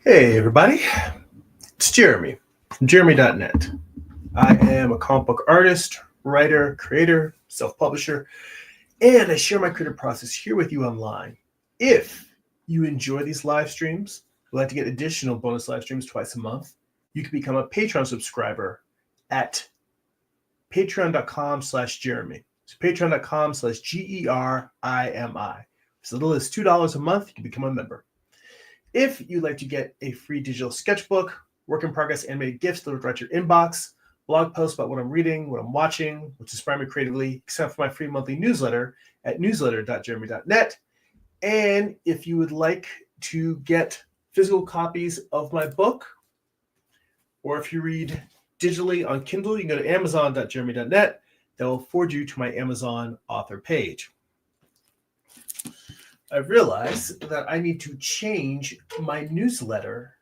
Hey, everybody. It's Jeremy from Jeremy.net. I am a comic book artist, writer, creator, self publisher, and I share my creative process here with you online. If you enjoy these live streams, would like to get additional bonus live streams twice a month, you can become a Patreon subscriber at patreon.com/Jeremy. So patreon.com/GERIMI. As little as $2 a month, you can become a member. If you'd like to get a free digital sketchbook, work in progress animated GIFs delivered right to your inbox, blog posts about what I'm reading, what I'm watching, which inspire me creatively, except for my free monthly newsletter at newsletter.jeremy.net. And if you would like to get physical copies of my book, or if you read digitally on Kindle, you can go to amazon.jeremy.net. That will forward you to my Amazon author page. I've realized that I need to change my newsletter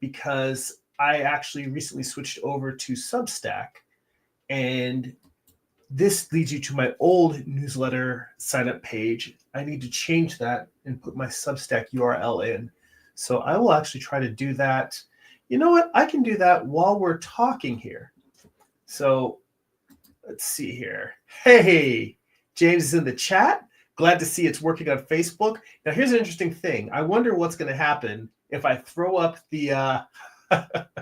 because I actually recently switched over to Substack, and this leads you to my old newsletter sign-up page. I need to change that and put my Substack URL in. So I will actually try to do that. You know what? I can do that while we're talking here. So let's see here. Hey, James is in the chat. Glad to see it's working on Facebook. Now, here's an interesting thing. I wonder what's going to happen if I throw up the the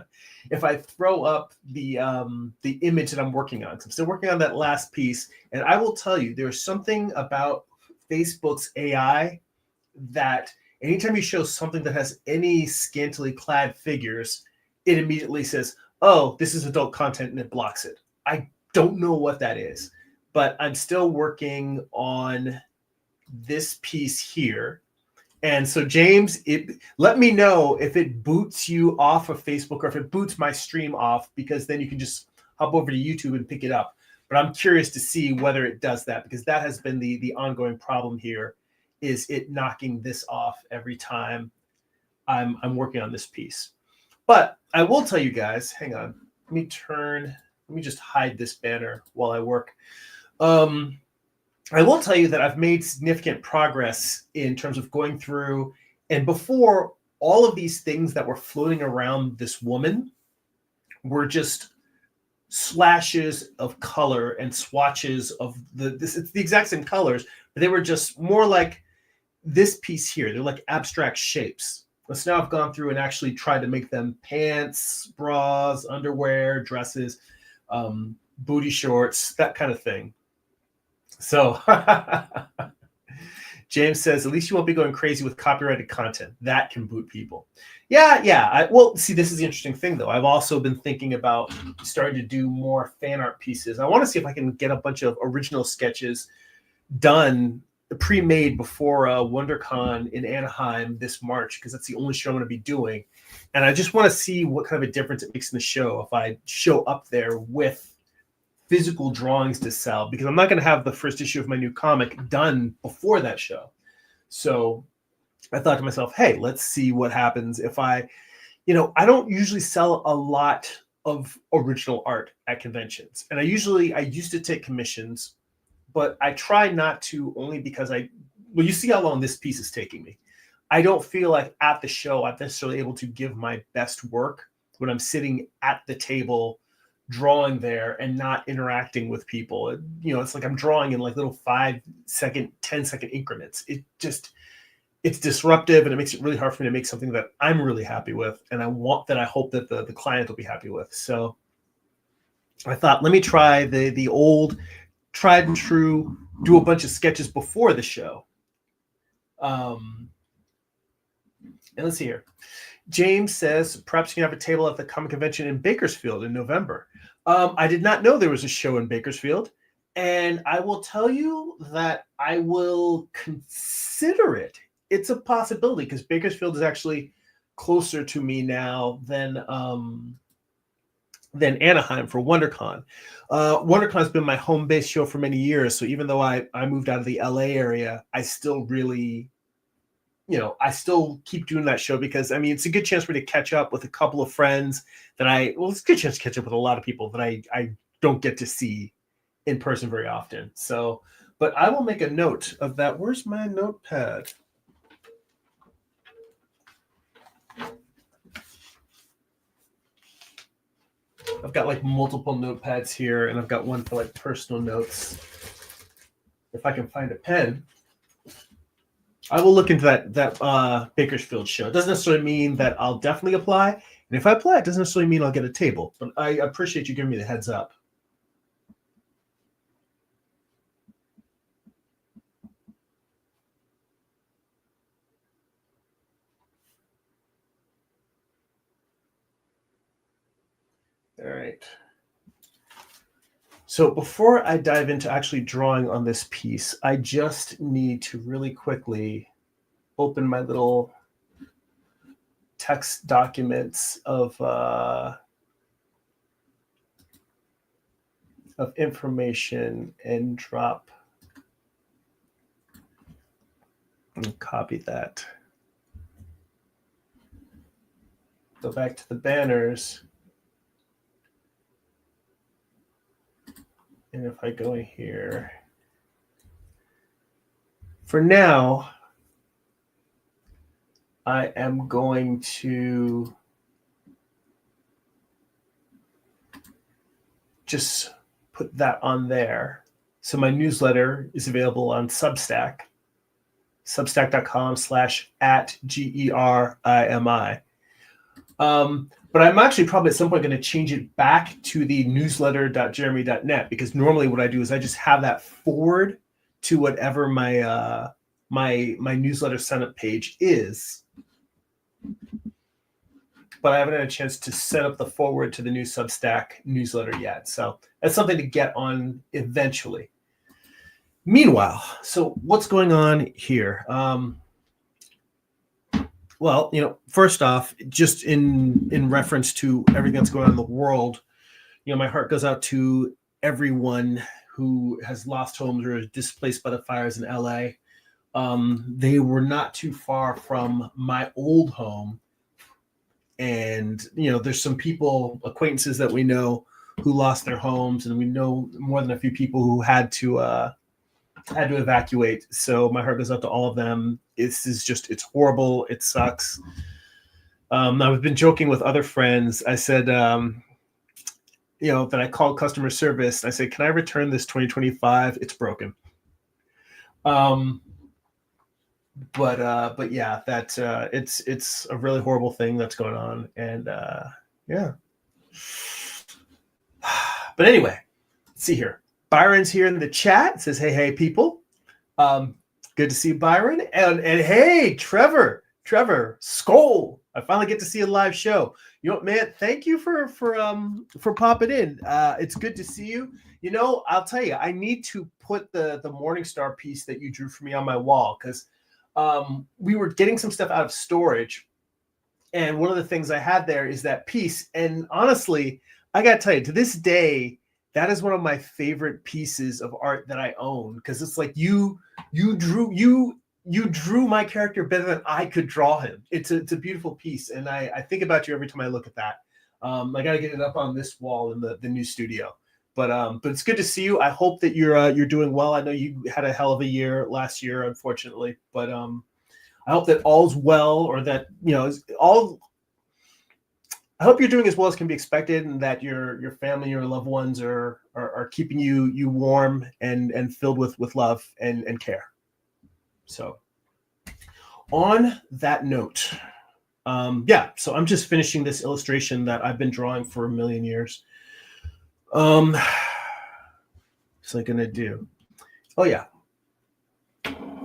image that I'm working on. So I'm still working on that last piece, and I will tell you, there's something about Facebook's AI that anytime you show something that has any scantily clad figures, it immediately says, "Oh, this is adult content," and it blocks it. I don't know what that is, but I'm still working on this piece here. And so, James, let me know if it boots you off of Facebook or if it boots my stream off, because then you can just hop over to YouTube and pick it up. But I'm curious to see whether it does that, because that has been the ongoing problem here, is it knocking this off every time I'm working on this piece. But I will tell you guys, hang on, let me just hide this banner while I work. I will tell you that I've made significant progress in terms of going through, and before, all of these things that were floating around this woman were just slashes of color and swatches of it's the exact same colors, but they were just more like this piece here. They're like abstract shapes. So now I've gone through and actually tried to make them pants, bras, underwear, dresses, booty shorts, that kind of thing. So James says, at least you won't be going crazy with copyrighted content. That can boot people. Yeah. Well, see, this is the interesting thing, though. I've also been thinking about starting to do more fan art pieces. I want to see if I can get a bunch of original sketches done, pre-made before WonderCon in Anaheim this March, because that's the only show I'm going to be doing. And I just want to see what kind of a difference it makes in the show if I show up there with physical drawings to sell, because I'm not going to have the first issue of my new comic done before that show. So I thought to myself, hey, let's see what happens if I don't usually sell a lot of original art at conventions. And I used to take commissions, but I try not to, only because you see how long this piece is taking me. I don't feel like at the show I'm necessarily able to give my best work when I'm sitting at the table drawing there and not interacting with people. It's like I'm drawing in like little 5-second, 10-second increments. It's disruptive, and it makes it really hard for me to make something that I'm really happy with, and I hope that the client will be happy with. So I thought, let me try the old tried and true, do a bunch of sketches before the show. And let's see here. James says, perhaps you can have a table at the comic convention in Bakersfield in November. I did not know there was a show in Bakersfield, and I will tell you that I will consider it. It's a possibility, because Bakersfield is actually closer to me now than Anaheim for WonderCon. WonderCon has been my home base show for many years, so even though I moved out of the LA area, I still really I still keep doing that show, because it's a good chance for me to catch up with a couple of friends that it's a good chance to catch up with a lot of people that I don't get to see in person very often. So, but I will make a note of that. Where's my notepad? I've got like multiple notepads here, and I've got one for like personal notes. If I can find a pen, I will look into that Bakersfield show. It doesn't necessarily mean that I'll definitely apply, and if I apply, it doesn't necessarily mean I'll get a table. But I appreciate you giving me the heads up. All right. So before I dive into actually drawing on this piece, I just need to really quickly open my little text documents of information and drop and copy that. Go back to the banners. And if I go in here, for now, I am going to just put that on there. So my newsletter is available on Substack, substack.com/@GERIMI. But I'm actually probably at some point going to change it back to the newsletter.jeremy.net, because normally what I do is I just have that forward to whatever my my newsletter sign up page is. But I haven't had a chance to set up the forward to the new Substack newsletter yet. So that's something to get on eventually. Meanwhile, so what's going on here? Well, first off, just in reference to everything that's going on in the world, my heart goes out to everyone who has lost homes or is displaced by the fires in LA. They were not too far from my old home. And, there's some people, acquaintances that we know who lost their homes, and we know more than a few people who had to evacuate. So my heart goes out to all of them. It's horrible. It sucks. I've been joking with other friends. I said, that I called customer service. I said, can I return this 2025? It's broken. But yeah, that it's a really horrible thing that's going on. And yeah. But anyway, let's see here. Byron's here in the chat. It says, hey, people. Good to see you, Byron. And hey, Trevor, Skoll. I finally get to see a live show. Man, thank you for popping in. It's good to see you. I'll tell you, I need to put the Morningstar piece that you drew for me on my wall, because we were getting some stuff out of storage. And one of the things I had there is that piece. And honestly, I got to tell you, to this day, that is one of my favorite pieces of art that I own, because it's like you drew my character better than I could draw him. It's a beautiful piece, and I think about you every time I look at that. I got to get it up on this wall in the new studio. But it's good to see you. I hope that you're doing well. I know you had a hell of a year last year, unfortunately, but I hope that all's well, or that I hope you're doing as well as can be expected, and that your family, your loved ones are keeping you warm and filled with love and care. So on that note, so I'm just finishing this illustration that I've been drawing for a million years. What's I gonna do? Oh yeah.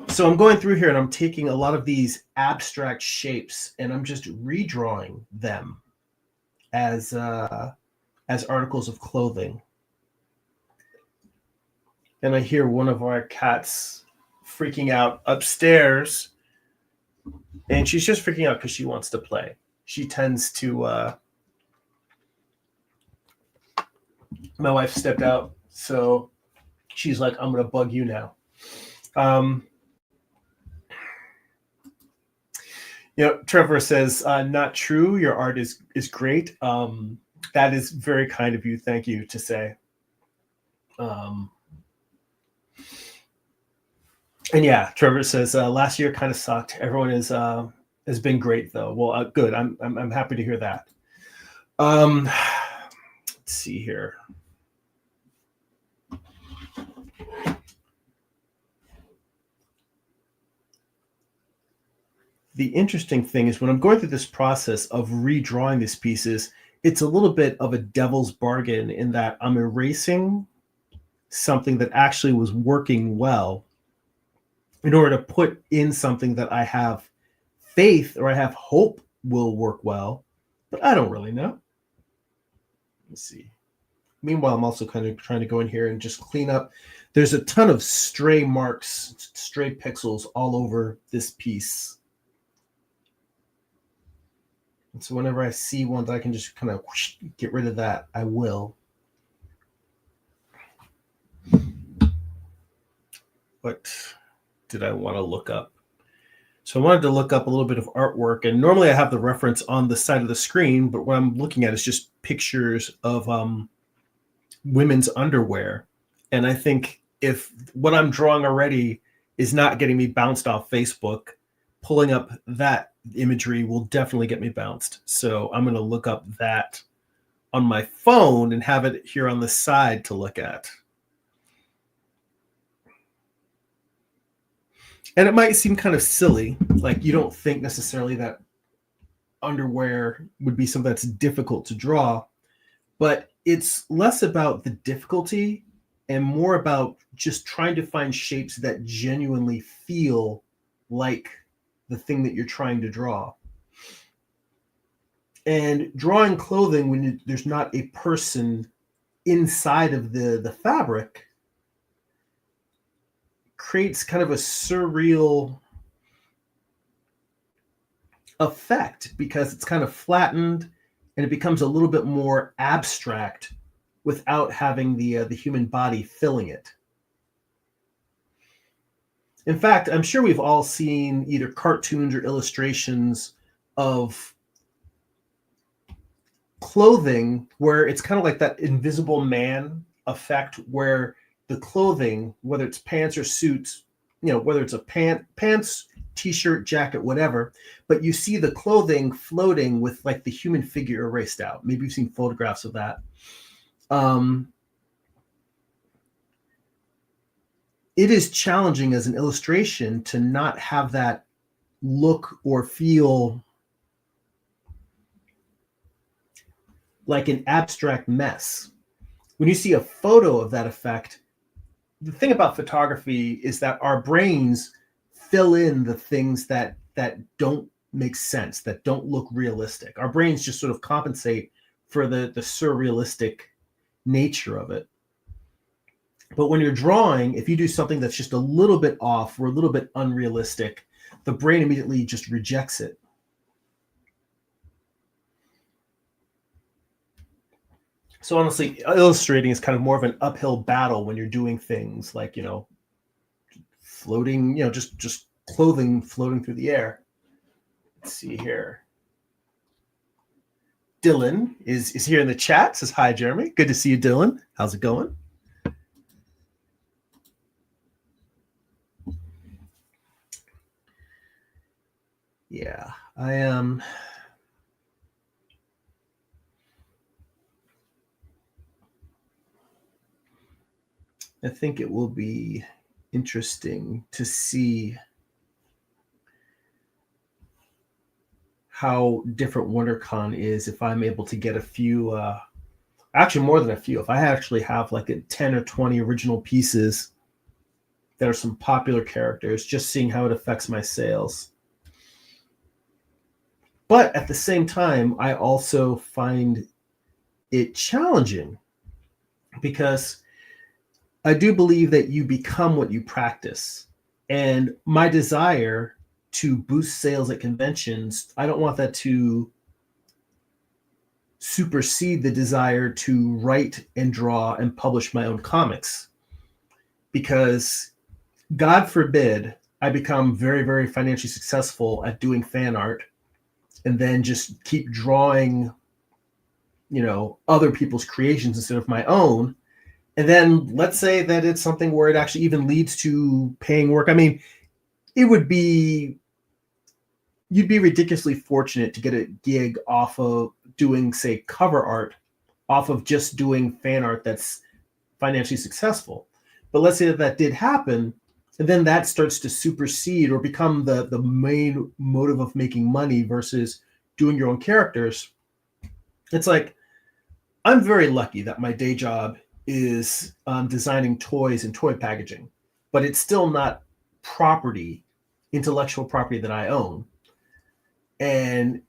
So I'm going through here and I'm taking a lot of these abstract shapes and I'm just redrawing them as articles of clothing. And I hear one of our cats freaking out upstairs, and she's just freaking out because she wants to play. She tends to my wife stepped out, so she's like, I'm gonna bug you now. Trevor says, not true. Your art is great. That is very kind of you. Thank you to say. And yeah, Trevor says, last year kind of sucked. Everyone has been great though. Well, good. I'm happy to hear that. Let's see here. The interesting thing is when I'm going through this process of redrawing these pieces, it's a little bit of a devil's bargain in that I'm erasing something that actually was working well in order to put in something that I have faith or I have hope will work well, but I don't really know. Let's see. Meanwhile, I'm also kind of trying to go in here and just clean up. There's a ton of stray marks, stray pixels all over this piece. And so whenever I see one that I can just kind of get rid of that, I will. What did I want to look up? So I wanted to look up a little bit of artwork, and normally I have the reference on the side of the screen, but what I'm looking at is just pictures of women's underwear. And I think if what I'm drawing already is not getting me bounced off Facebook, pulling up that imagery will definitely get me bounced. So I'm going to look up that on my phone and have it here on the side to look at. And it might seem kind of silly, like you don't think necessarily that underwear would be something that's difficult to draw, but it's less about the difficulty and more about just trying to find shapes that genuinely feel like the thing that you're trying to draw. And drawing clothing when there's not a person inside of the fabric creates kind of a surreal effect because it's kind of flattened and it becomes a little bit more abstract without having the human body filling it. In fact, I'm sure we've all seen either cartoons or illustrations of clothing where it's kind of like that invisible man effect where the clothing, whether it's pants or suits, whether it's a pants, t-shirt, jacket, whatever, but you see the clothing floating with like the human figure erased out. Maybe you've seen photographs of that. It is challenging as an illustration to not have that look or feel like an abstract mess. When you see a photo of that effect, the thing about photography is that our brains fill in the things that don't make sense, that don't look realistic. Our brains just sort of compensate for the surrealistic nature of it. But when you're drawing, if you do something that's just a little bit off or a little bit unrealistic, the brain immediately just rejects it. So honestly, illustrating is kind of more of an uphill battle when you're doing things like, floating, just clothing floating through the air. Let's see here. Dylan is here in the chat. Says, hi, Jeremy. Good to see you, Dylan. How's it going? Yeah, I am. I think it will be interesting to see how different WonderCon is if I'm able to get a few, actually more than a few, if I actually have like 10 or 20 original pieces that are some popular characters, just seeing how it affects my sales. But at the same time, I also find it challenging because I do believe that you become what you practice. And my desire to boost sales at conventions, I don't want that to supersede the desire to write and draw and publish my own comics. Because God forbid I become very, very financially successful at doing fan art and then just keep drawing, other people's creations instead of my own. And then let's say that it's something where it actually even leads to paying work. I mean, you'd be ridiculously fortunate to get a gig off of doing, say, cover art off of just doing fan art that's financially successful. But let's say that did happen, and then that starts to supersede or become the main motive of making money versus doing your own characters. It's like, I'm very lucky that my day job is designing toys and toy packaging, but it's still not property, intellectual property that I own. And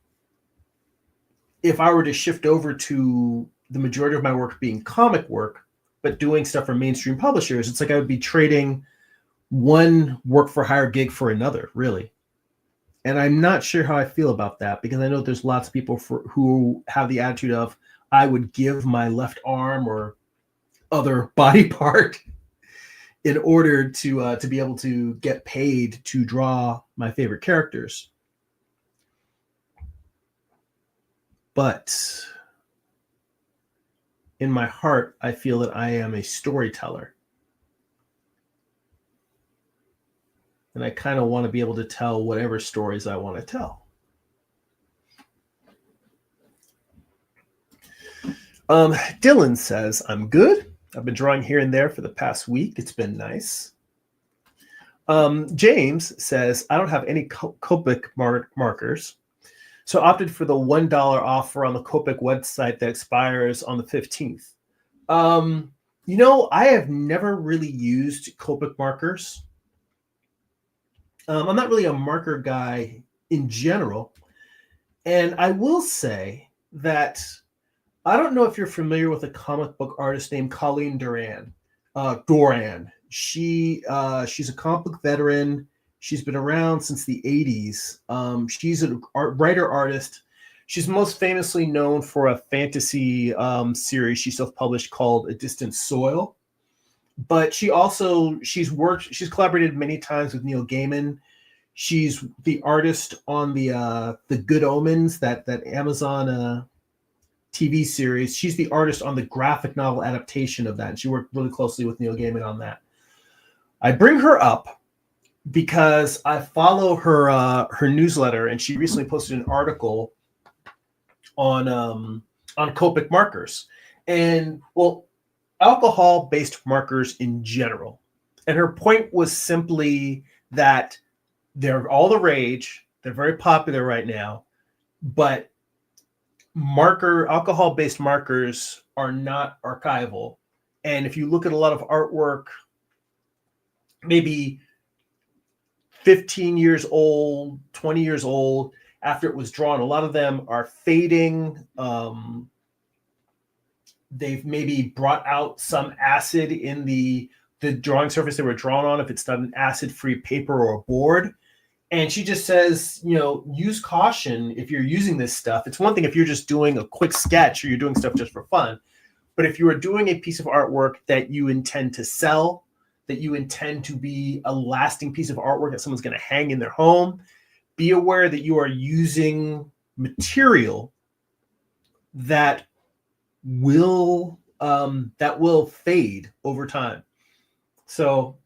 if I were to shift over to the majority of my work being comic work, but doing stuff for mainstream publishers, it's like I would be trading one work for hire gig for another, really. And I'm not sure how I feel about that, because I know there's lots of people who have the attitude of, I would give my left arm or other body part in order to be able to get paid to draw my favorite characters. But in my heart, I feel that I am a storyteller. And I kind of want to be able to tell whatever stories I want to tell. Dylan says, I'm good. I've been drawing here and there for the past week. It's been nice. James says, I don't have any Copic markers, so I opted for the $1 offer on the Copic website that expires on the 15th. I have never really used Copic markers. I'm not really a marker guy in general. And I will say that I don't know if you're familiar with a comic book artist named Colleen Doran. She's a comic book veteran. She's been around since the 80s. She's a writer artist. She's most famously known for a fantasy series she self-published called A Distant Soil. But she's collaborated many times with Neil Gaiman. She's the artist on the Good Omens, that Amazon TV series. She's the artist on the graphic novel adaptation of that, and she worked really closely with Neil Gaiman on that. I bring her up because I follow her newsletter, and she recently posted an article on Copic markers, and alcohol-based markers in general. And her point was simply that they're all the rage. They're very popular right now, but alcohol-based markers are not archival. And if you look at a lot of artwork, maybe 15 years old, 20 years old, after it was drawn, a lot of them are fading. They've maybe brought out some acid in the drawing surface they were drawn on, if it's not an acid-free paper or a board. And she just says, use caution if you're using this stuff. It's one thing if you're just doing a quick sketch or you're doing stuff just for fun. But if you are doing a piece of artwork that you intend to sell, that you intend to be a lasting piece of artwork that someone's going to hang in their home, be aware that you are using material that will fade over time. So,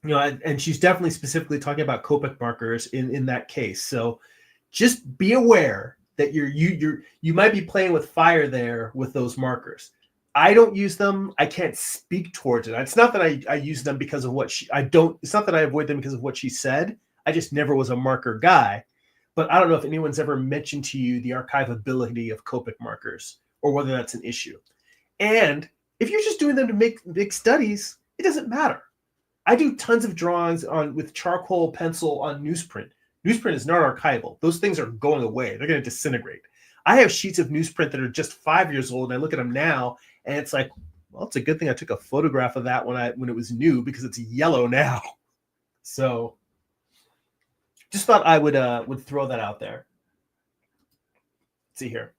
and she's definitely specifically talking about Copic markers in that case. So just be aware that you might be playing with fire there with those markers. I don't use them. I can't speak towards it. It's not that I use them because of it's not that I avoid them because of what she said. I just never was a marker guy. But I don't know if anyone's ever mentioned to you the archivability of Copic markers or whether that's an issue. And if you're just doing them to make big studies, it doesn't matter. I do tons of drawings with charcoal pencil on newsprint. Newsprint is not archival. Those things are going away. They're going to disintegrate. I have sheets of newsprint that are just 5 years old, and I look at them now, and it's like, well, it's a good thing I took a photograph of that when it was new, because it's yellow now. So just thought I would throw that out there. Let's see here.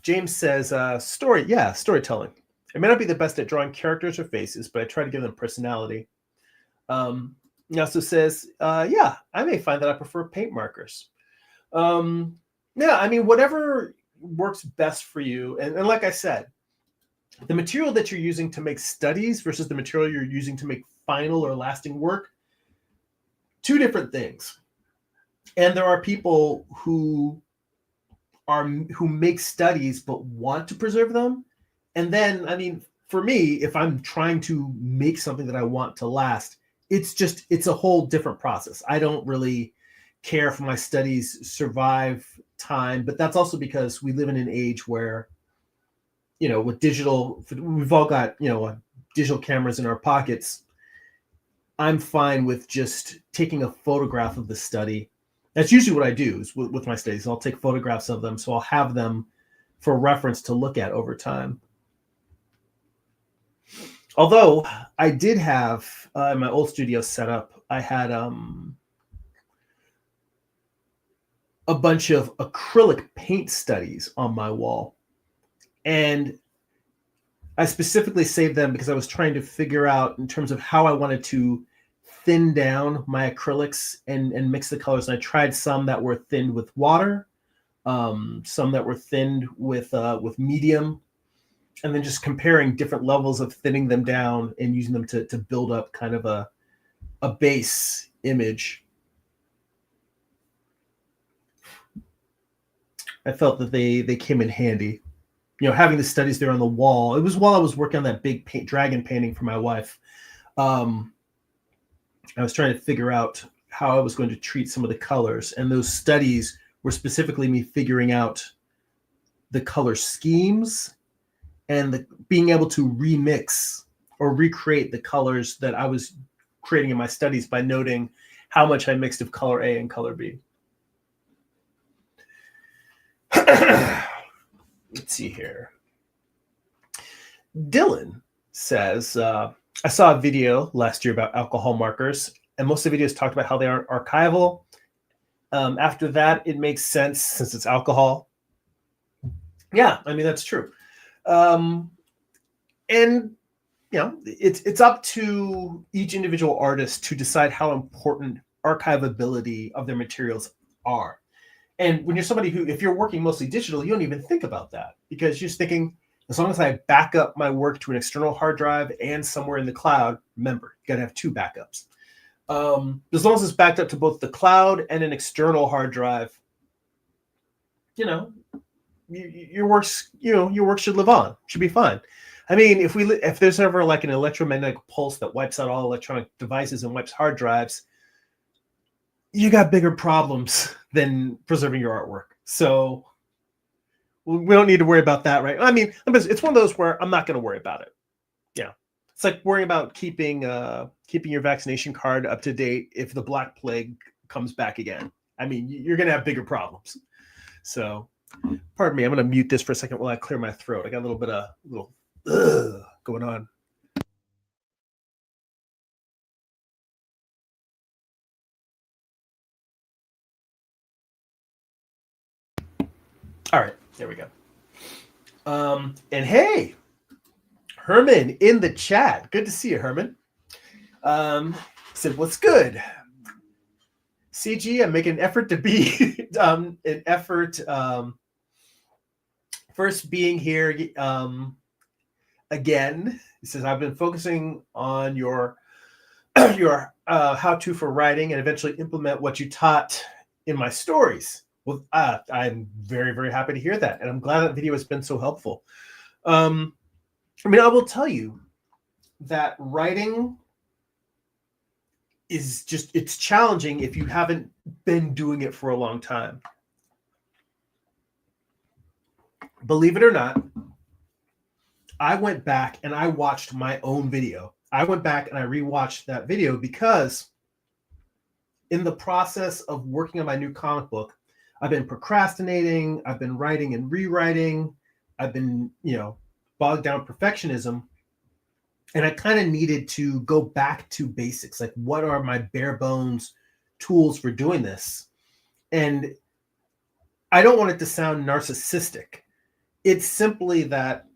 James says, storytelling. I may not be the best at drawing characters or faces, but I try to give them personality. He also says, I may find that I prefer paint markers. Whatever works best for you. And like I said, the material that you're using to make studies versus the material you're using to make final or lasting work, two different things. And there are people who who make studies but want to preserve them. And then, I mean, for me, if I'm trying to make something that I want to last, it's a whole different process. I don't really care if my studies survive time, but that's also because we live in an age where, with digital, we've all got, digital cameras in our pockets. I'm fine with just taking a photograph of the study. That's usually what I do is with my studies. I'll take photographs of them, so I'll have them for reference to look at over time. Although I did have in my old studio setup, I had a bunch of acrylic paint studies on my wall. And I specifically saved them because I was trying to figure out in terms of how I wanted to thin down my acrylics and mix the colors. And I tried some that were thinned with water, some that were thinned with medium, and then just comparing different levels of thinning them down and using them to build up kind of a base image. I felt that they came in handy. Having the studies there on the wall. It was while I was working on that big dragon painting for my wife. I was trying to figure out how I was going to treat some of the colors. And those studies were specifically me figuring out the color schemes and being able to remix or recreate the colors that I was creating in my studies by noting how much I mixed of color A and color B. Let's see here. Dylan says, I saw a video last year about alcohol markers, and most of the videos talked about how they aren't archival. After that, it makes sense since it's alcohol. Yeah, I mean, that's true. And, it's up to each individual artist to decide how important archivability of their materials are. And when you're somebody if you're working mostly digital, you don't even think about that because you're just thinking, as long as I back up my work to an external hard drive and somewhere in the cloud, remember, you got to have two backups. As long as it's backed up to both the cloud and an external hard drive, your work should live on, should be fine. I mean, if there's ever like an electromagnetic pulse that wipes out all electronic devices and wipes hard drives, you got bigger problems than preserving your artwork. So we don't need to worry about that, right? I mean, it's one of those where I'm not going to worry about it. Yeah. It's like worrying about keeping your vaccination card up to date if the Black Plague comes back again. I mean, you're going to have bigger problems. So, pardon me, I'm going to mute this for a second while I clear my throat. I got a little bit of going on. All right, there we go. And hey, Herman in the chat. Good to see you, Herman. Said, what's good? CG, I'm making an effort to be first being here again. He says, I've been focusing on your how-to for writing and eventually implement what you taught in my stories. Well, I'm very, very happy to hear that. And I'm glad that video has been so helpful. I will tell you that writing is it's challenging if you haven't been doing it for a long time. Believe it or not, I went back and I watched my own video. I went back and I rewatched that video because in the process of working on my new comic book, I've been procrastinating. I've been writing and rewriting. I've been, bogged down perfectionism. And I kind of needed to go back to basics. Like, what are my bare bones tools for doing this? And I don't want it to sound narcissistic. It's simply that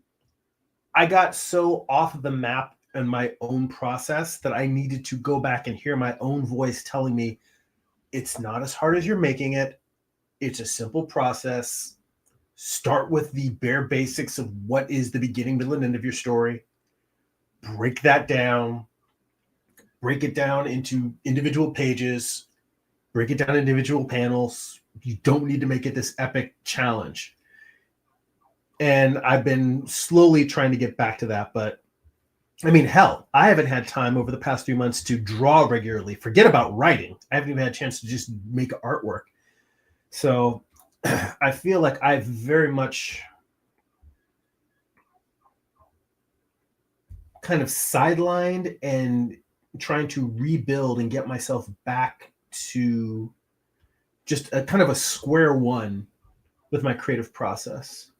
I got so off of the map in my own process that I needed to go back and hear my own voice telling me it's not as hard as you're making it. It's a simple process. Start with the bare basics of what is the beginning, middle, and end of your story. Break that down. Break it down into individual pages. Break it down into individual panels. You don't need to make it this epic challenge. And I've been slowly trying to get back to that. But I mean, hell, I haven't had time over the past 3 months to draw regularly. Forget about writing. I haven't even had a chance to just make artwork. So I feel like I've very much kind of sidelined and trying to rebuild and get myself back to just a kind of a square one with my creative process.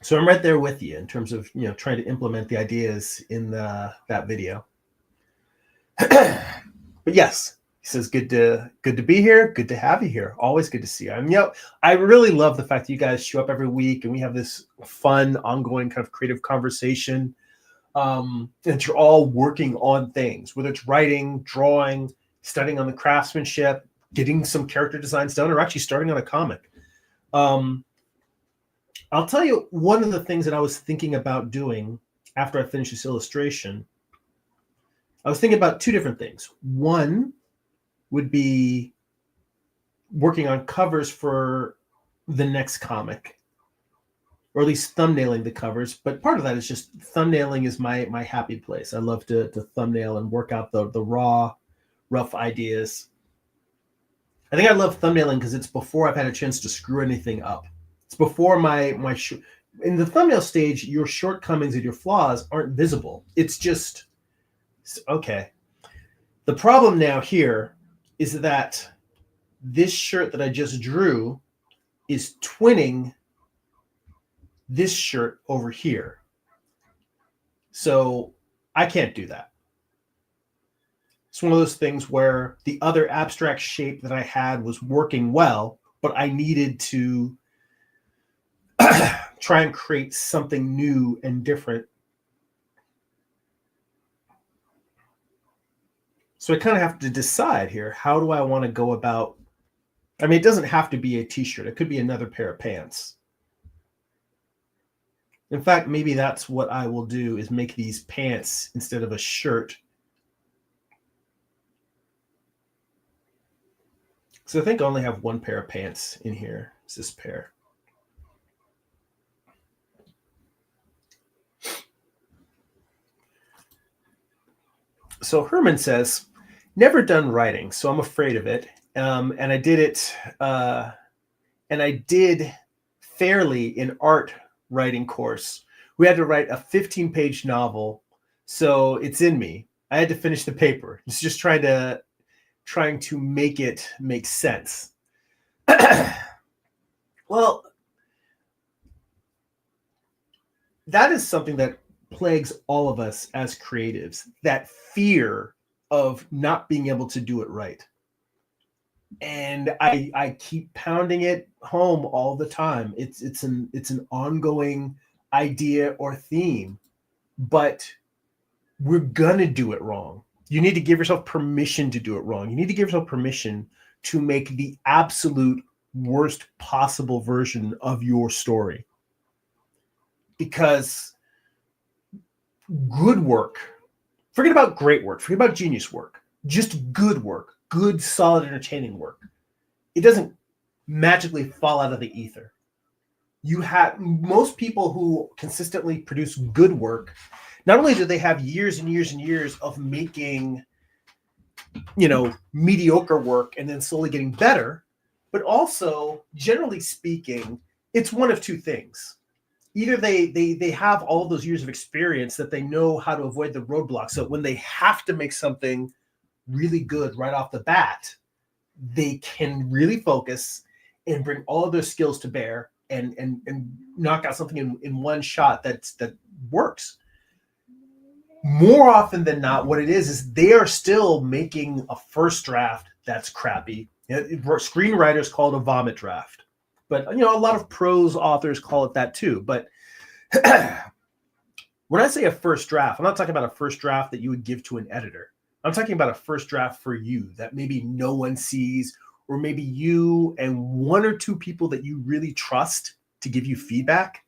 So I'm right there with you in terms of, trying to implement the ideas in that video. But yes, he says, good to be here. Good to have you here. Always good to see you. I mean, I really love the fact that you guys show up every week and we have this fun, ongoing kind of creative conversation. That you're all working on things, whether it's writing, drawing, studying on the craftsmanship, getting some character designs done, or actually starting on a comic. I'll tell you one of the things that I was thinking about doing after I finished this illustration. I was thinking about two different things. One would be working on covers for the next comic, or at least thumbnailing the covers. But part of that is just thumbnailing is my happy place. I love to thumbnail and work out the raw, rough ideas. I think I love thumbnailing because it's before I've had a chance to screw anything up. It's before in the thumbnail stage, your shortcomings and your flaws aren't visible. It's just, okay. The problem now here is that this shirt that I just drew is twinning this shirt over here. So I can't do that. It's one of those things where the other abstract shape that I had was working well, but I needed to try and create something new and different. So I kind of have to decide here, how do I want to go about, I mean, it doesn't have to be a t-shirt. It could be another pair of pants. In fact, maybe that's what I will do, is make these pants instead of a shirt. So I think I only have one pair of pants in here. It's this pair. So Herman says, never done writing, so I'm afraid of it. And I did it, and I did fairly in art writing course. We had to write a 15-page novel, so it's in me. I had to finish the paper. It's just trying to make it make sense. Well, that is something that plagues all of us as creatives, that fear of not being able to do it right. And I keep pounding it home all the time. It's an ongoing idea or theme, but we're gonna do it wrong. You need to give yourself permission to do it wrong. You need to give yourself permission to make the absolute worst possible version of your story. Because good work, forget about great work, forget about genius work, just good work, good, solid, entertaining work, it doesn't magically fall out of the ether. You have most people who consistently produce good work, not only do they have years and years and years of making, mediocre work and then slowly getting better, but also, generally speaking, it's one of two things. Either they have all those years of experience that they know how to avoid the roadblocks. So when they have to make something really good right off the bat, they can really focus and bring all of their skills to bear and knock out something in one shot that works. More often than not, what it is they are still making a first draft that's crappy. Screenwriters call it a vomit draft. But, a lot of prose authors call it that too. But when I say a first draft, I'm not talking about a first draft that you would give to an editor. I'm talking about a first draft for you that maybe no one sees, or maybe you and one or two people that you really trust to give you feedback.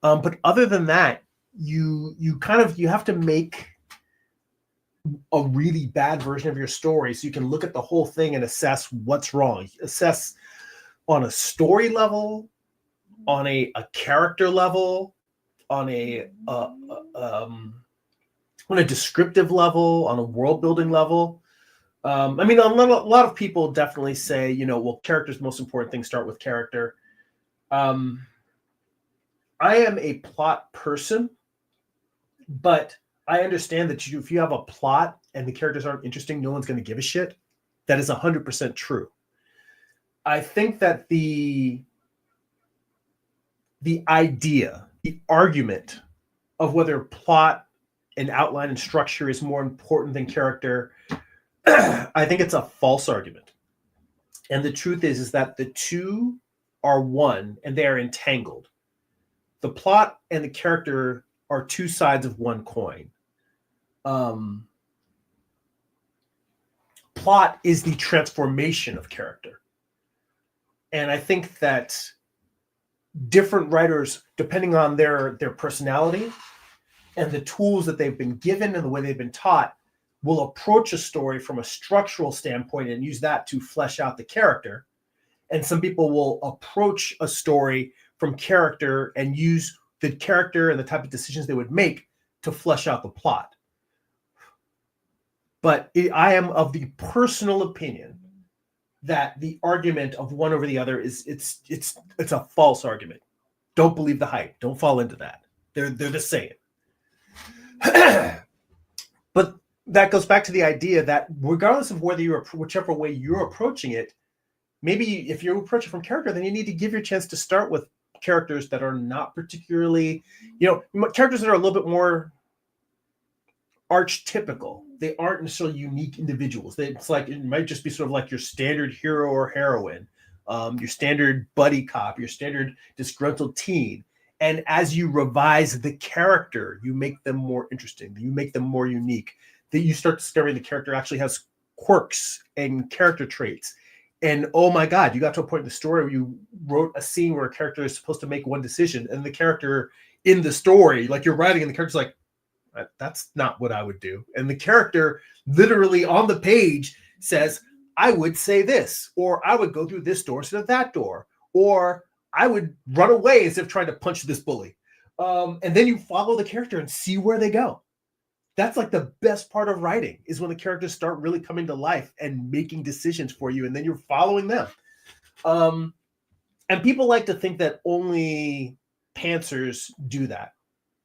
But other than that, you have to make a really bad version of your story, so you can look at the whole thing and assess what's wrong. Assess on a story level, on a character level, on a descriptive level, on a world building level. I mean, a lot of people definitely say, well, character's the most important thing. Start with character. I am a plot person, but I understand that if you have a plot and the characters aren't interesting, no one's going to give a shit. That is 100% true. I think that the idea, the argument of whether plot and outline and structure is more important than character, I think it's a false argument. And the truth is that the two are one and they are entangled. The plot and the character are two sides of one coin. Plot is the transformation of character. And I think that different writers, depending on their personality and the tools that they've been given and the way they've been taught, will approach a story from a structural standpoint and use that to flesh out the character. And some people will approach a story from character and use the character and the type of decisions they would make to flesh out the plot. But I am of the personal opinion that the argument of one over the other is it's a false argument. Don't believe the hype. Don't fall into that. They're the same. But that goes back to the idea that regardless of whichever way you're approaching it, maybe if you approach it from character, then you need to give your chance to start with characters that are not particularly, characters that are a little bit more archetypical. They aren't necessarily unique individuals. It's like, it might just be sort of like your standard hero or heroine, your standard buddy cop, your standard disgruntled teen. And as you revise the character, you make them more interesting. You make them more unique. That you start discovering the character actually has quirks and character traits. And oh my God, you got to a point in the story where you wrote a scene where a character is supposed to make one decision, and the character in the story, like you're writing, and the character's like, that's not what I would do. And the character literally on the page says, I would say this, or I would go through this door instead of that door, or I would run away instead of trying to punch this bully. And then you follow the character and see where they go. That's like the best part of writing, is when the characters start really coming to life and making decisions for you, and then you're following them. And people like to think that only pantsers do that.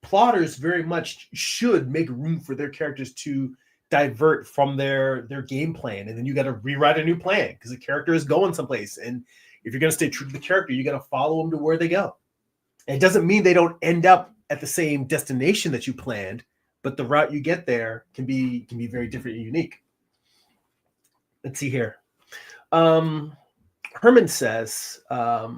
Plotters very much should make room for their characters to divert from their game plan, and then you got to rewrite a new plan because the character is going someplace. And if you're going to stay true to the character, you got to follow them to where they go. And it doesn't mean they don't end up at the same destination that you planned, but the route you get there can be very different and unique. Let's see here. Herman says, so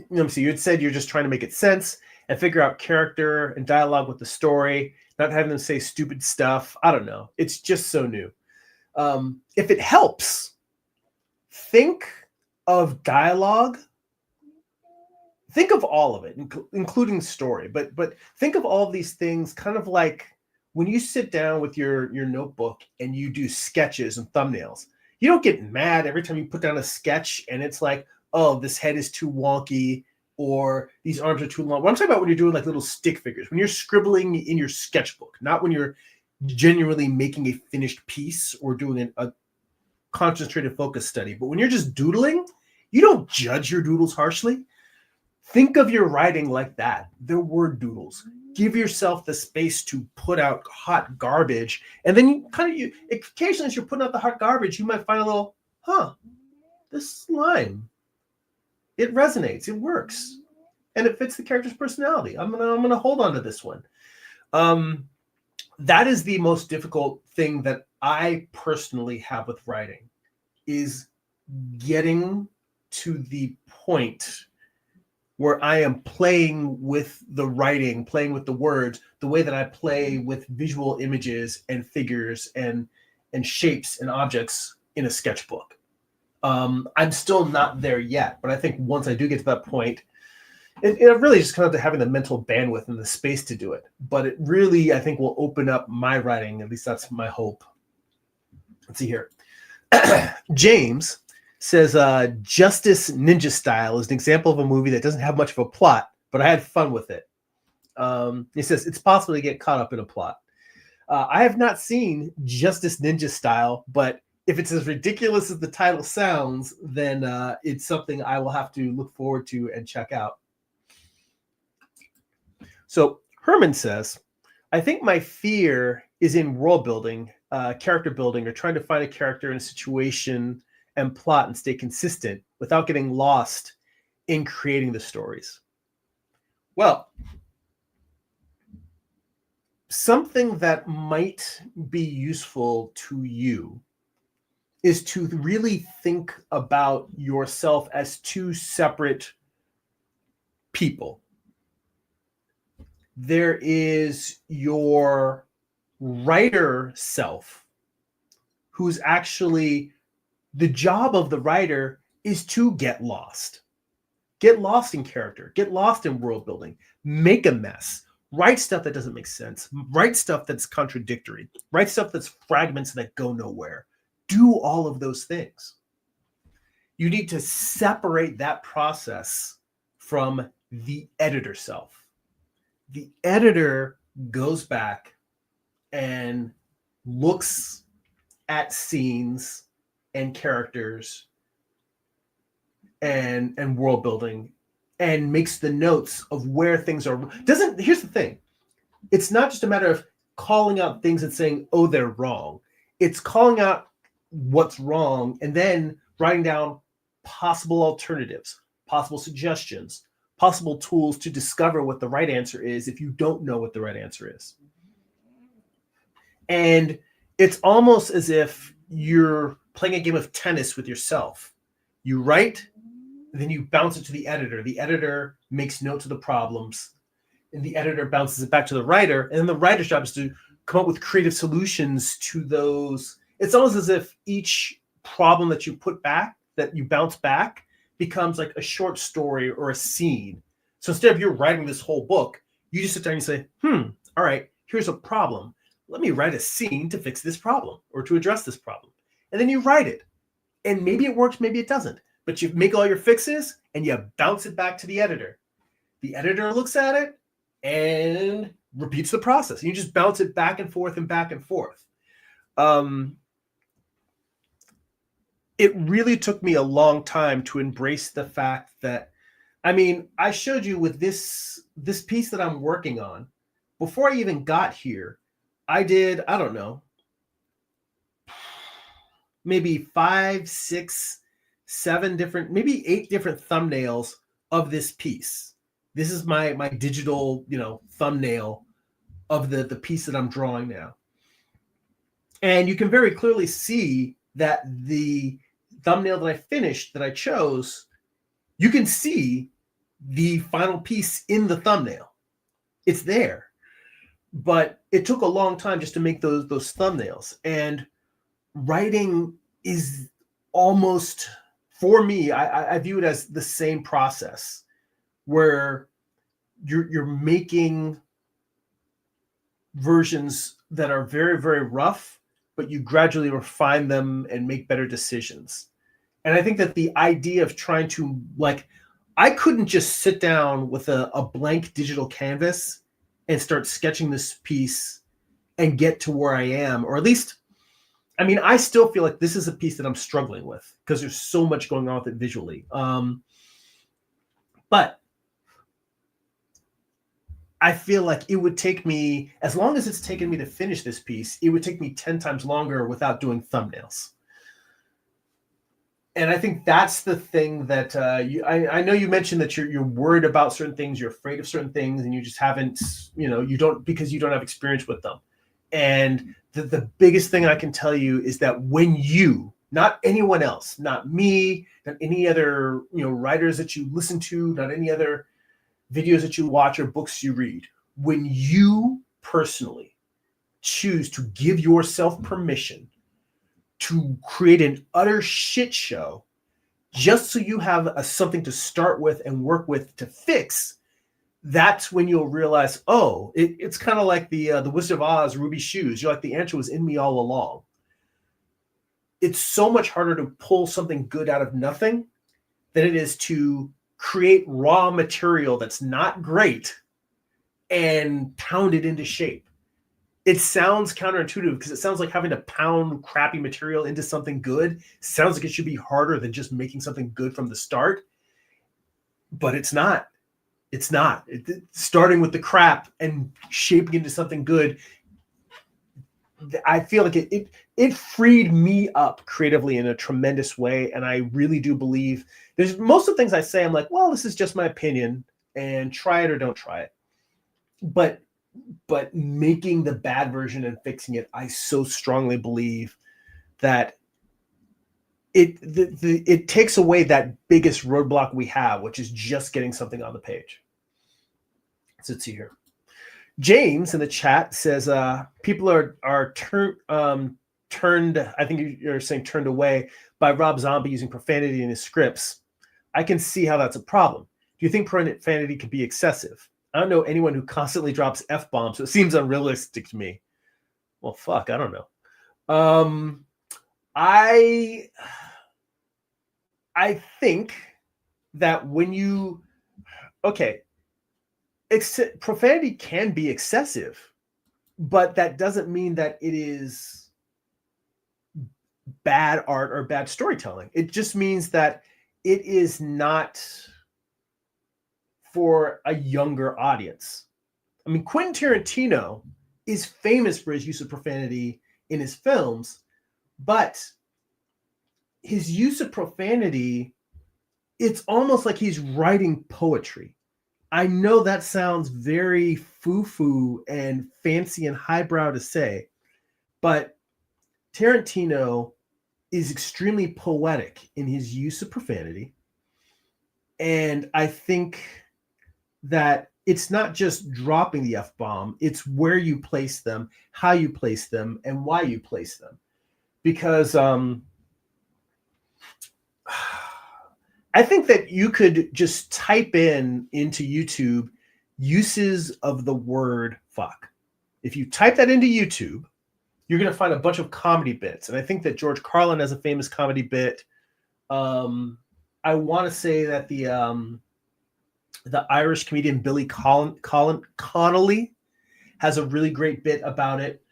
you had said you're just trying to make it sense and figure out character and dialogue with the story, not having them say stupid stuff. I don't know. It's just so new. If it helps, think of dialogue. Think of all of it, including story. But think of all of these things kind of like when you sit down with your notebook and you do sketches and thumbnails. You don't get mad every time you put down a sketch and it's like, oh, this head is too wonky, or these arms are too long. What I'm talking about when you're doing like little stick figures, when you're scribbling in your sketchbook, not when you're genuinely making a finished piece or doing a concentrated focus study, but when you're just doodling, you don't judge your doodles harshly. Think of your writing like that. They're word doodles. Give yourself the space to put out hot garbage. And then occasionally as you're putting out the hot garbage, you might find a little, this line, it resonates, it works, and it fits the character's personality. I'm gonna hold on to this one. That is the most difficult thing that I personally have with writing, is getting to the point where I am playing with the writing, playing with the words, the way that I play with visual images and figures and shapes and objects in a sketchbook. I'm still not there yet, but I think once I do get to that point, it really just comes to having the mental bandwidth and the space to do it. But it really, I think, will open up my writing. At least that's my hope. Let's see here. James says, Justice Ninja Style is an example of a movie that doesn't have much of a plot, but I had fun with it. He says, it's possible to get caught up in a plot. I have not seen Justice Ninja Style, but if it's as ridiculous as the title sounds, then it's something I will have to look forward to and check out. So Herman says, I think my fear is in world building, character building, or trying to find a character in a situation and plot and stay consistent without getting lost in creating the stories. Well, something that might be useful to you is to really think about yourself as two separate people. There is your writer self, who's actually, the job of the writer is to get lost in character, get lost in world building, make a mess, write stuff that doesn't make sense, write stuff that's contradictory, write stuff that's fragments that go nowhere. Do all of those things. You need to separate that process from the editor self. The editor goes back and looks at scenes and characters and world building and makes the notes of where things are. Here's the thing. It's not just a matter of calling out things and saying, oh, they're wrong. It's calling out what's wrong and then writing down possible alternatives, possible suggestions, possible tools to discover what the right answer is if you don't know what the right answer is. And it's almost as if you're playing a game of tennis with yourself. You write, then you bounce it to the editor. The editor makes notes of the problems, and the editor bounces it back to the writer. And then the writer's job is to come up with creative solutions to those. It's almost as if each problem that you put back, that you bounce back, becomes like a short story or a scene. So instead of you writing this whole book, you just sit down and say, all right, here's a problem. Let me write a scene to fix this problem or to address this problem. And then you write it. And maybe it works, maybe it doesn't. But you make all your fixes and you bounce it back to the editor. The editor looks at it and repeats the process. You just bounce it back and forth and back and forth. It really took me a long time to embrace the fact that, I mean, I showed you with this piece that I'm working on, before I even got here, I did, I don't know, maybe 5, 6, 7 different, maybe 8 different thumbnails of this piece. This is my digital, thumbnail of the piece that I'm drawing now. And you can very clearly see that the thumbnail that I finished, that I chose, you can see the final piece in the thumbnail. It's there. But it took a long time just to make those thumbnails. And writing is almost, for me, I view it as the same process, where you're making versions that are very, very rough, but you gradually refine them and make better decisions. And I think that the idea of trying to, I couldn't just sit down with a blank digital canvas and start sketching this piece and get to where I am, or at least, I mean, I still feel like this is a piece that I'm struggling with because there's so much going on with it visually. But I feel like it would take me, as long as it's taken me to finish this piece, it would take me 10 times longer without doing thumbnails. And I think that's the thing that I know you mentioned that you're worried about certain things, you're afraid of certain things, and you just haven't, because you don't have experience with them. And the biggest thing I can tell you is that when you, not anyone else, not me, not any other, writers that you listen to, not any other videos that you watch or books you read, when you personally choose to give yourself permission to create an utter shit show, just so you have something to start with and work with to fix. That's when you'll realize, oh, it's kind of like the Wizard of Oz, Ruby Shoes. You're like, the answer was in me all along. It's so much harder to pull something good out of nothing than it is to create raw material that's not great and pound it into shape. It sounds counterintuitive because it sounds like having to pound crappy material into something good sounds like it should be harder than just making something good from the start. But it's not. It's not. Starting with the crap and shaping into something good, I feel like it freed me up creatively in a tremendous way. And I really do believe there's most of the things I say, I'm like, well, this is just my opinion, and try it or don't try it. But making the bad version and fixing it, I so strongly believe that it takes away that biggest roadblock we have, which is just getting something on the page. So let's see here. James in the chat says people are turned. I think you're saying turned away by Rob Zombie using profanity in his scripts. I can see how that's a problem. Do you think profanity could be excessive? I don't know anyone who constantly drops F-bombs, so it seems unrealistic to me. Well, fuck, I don't know. I think that when you profanity can be excessive, but that doesn't mean that it is bad art or bad storytelling. It just means that it is not for a younger audience. I mean, Quentin Tarantino is famous for his use of profanity in his films, but his use of profanity, it's almost like he's writing poetry. I know that sounds very foo-foo and fancy and highbrow to say, but Tarantino is extremely poetic in his use of profanity. And I think that it's not just dropping the F-bomb, it's where you place them, how you place them, and why you place them. Because I think that you could just type into YouTube uses of the word fuck. If you type that into YouTube, you're going to find a bunch of comedy bits. And I think that George Carlin has a famous comedy bit. I want to say that the Irish comedian Billy Connolly has a really great bit about it.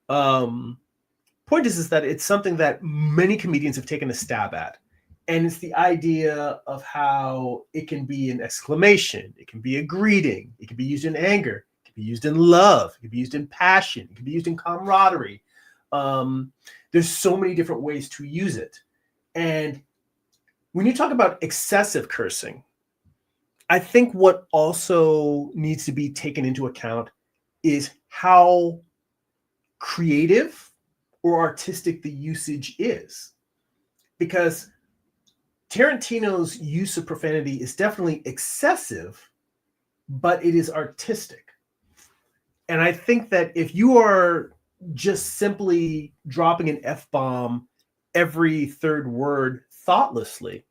Point is that it's something that many comedians have taken a stab at. And it's the idea of how it can be an exclamation. It can be a greeting. It can be used in anger. It can be used in love. It can be used in passion. It can be used in camaraderie. There's so many different ways to use it. And when you talk about excessive cursing, I think what also needs to be taken into account is how creative or artistic the usage is. Because Tarantino's use of profanity is definitely excessive, but it is artistic. And I think that if you are just simply dropping an F-bomb every third word thoughtlessly,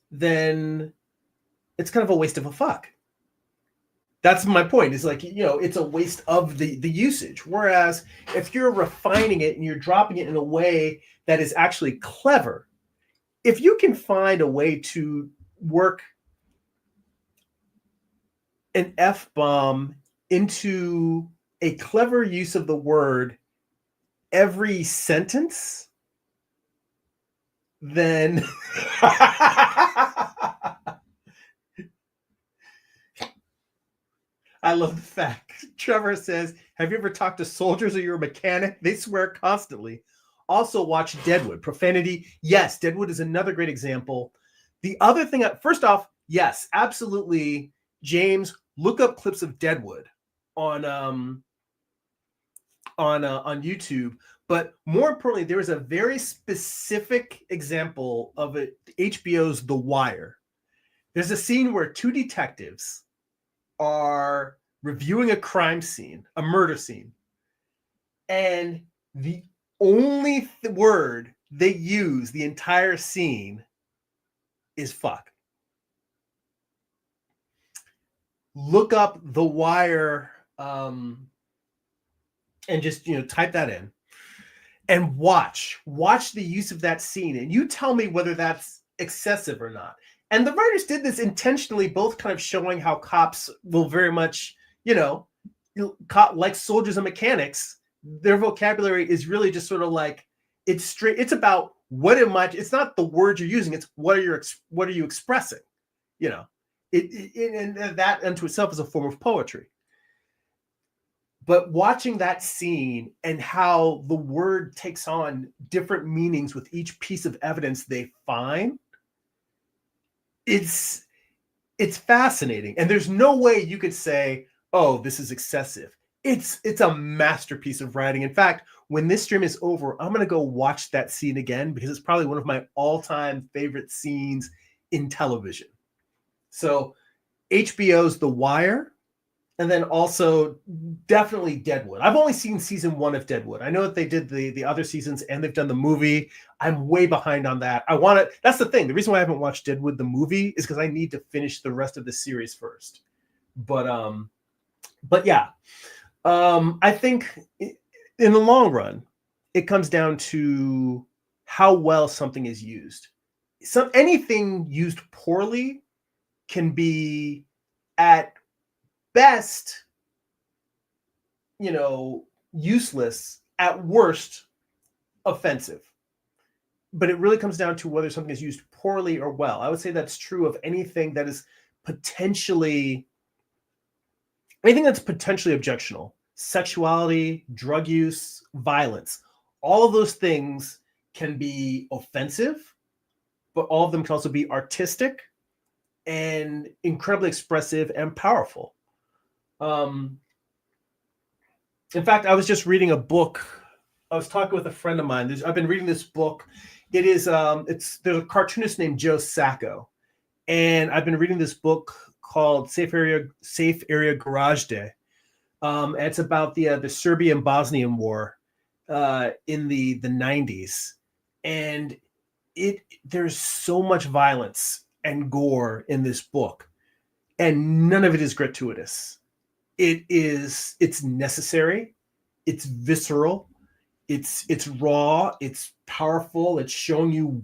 then it's kind of a waste of a fuck. That's my point. It's like, it's a waste of the usage. Whereas if you're refining it and you're dropping it in a way that is actually clever, if you can find a way to work an F-bomb into a clever use of the word every sentence, then I love the fact. Trevor says, have you ever talked to soldiers or you're a mechanic? They swear constantly. Also watch Deadwood. Profanity. Yes, Deadwood is another great example. The other thing, first off, yes, absolutely. James, look up clips of Deadwood on YouTube. But more importantly, there is a very specific example of it, HBO's The Wire. There's a scene where two detectives are reviewing a crime scene, a murder scene, and the only word they use the entire scene is fuck. Look up The Wire and just, type that in and watch the use of that scene. And you tell me whether that's excessive or not. And the writers did this intentionally, both kind of showing how cops will very much, like soldiers and mechanics, their vocabulary is really just sort of like, it's straight. It's about it's not the words you're using. It's what are you expressing? And that unto itself is a form of poetry. But watching that scene and how the word takes on different meanings with each piece of evidence they find, it's fascinating. And there's no way you could say, oh, this is excessive. It's a masterpiece of writing. In fact, when this stream is over, I'm going to go watch that scene again because it's probably one of my all-time favorite scenes in television. So HBO's The Wire, and then also definitely Deadwood. I've only seen season 1 of Deadwood. I know that they did the other seasons and they've done the movie. I'm way behind on that. That's the thing. The reason why I haven't watched Deadwood, the movie, is because I need to finish the rest of the series first. But yeah, I think in the long run, it comes down to how well something is used. Anything used poorly can be at best, useless, at worst, offensive. But it really comes down to whether something is used poorly or well. I would say that's true of anything that's potentially objectionable. Sexuality, drug use, violence. All of those things can be offensive, but all of them can also be artistic and incredibly expressive and powerful. In fact, I was just reading a book. I was talking with a friend of mine. I've been reading this book. It is there's a cartoonist named Joe Sacco, and I've been reading this book called Safe Area Garage Day. And it's about the Serbian Bosnian War in the 90s, and there's so much violence and gore in this book, and none of it is gratuitous. It's necessary, it's visceral, it's raw, it's powerful, it's showing you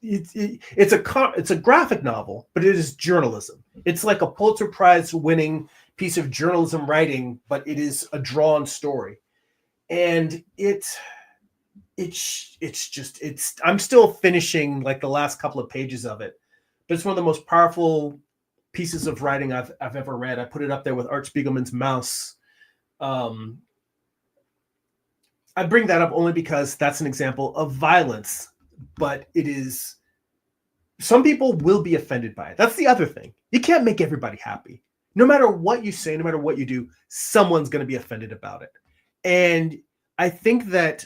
it's a graphic novel, but it is journalism. It's like a Pulitzer Prize winning piece of journalism writing, but it is a drawn story. And I'm still finishing like the last couple of pages of it, but it's one of the most powerful pieces of writing I've ever read. I put it up there with Art Spiegelman's Mouse. I bring that up only because that's an example of violence, but some people will be offended by it. That's the other thing. You can't make everybody happy. No matter what you say, no matter what you do, someone's going to be offended about it. And I think that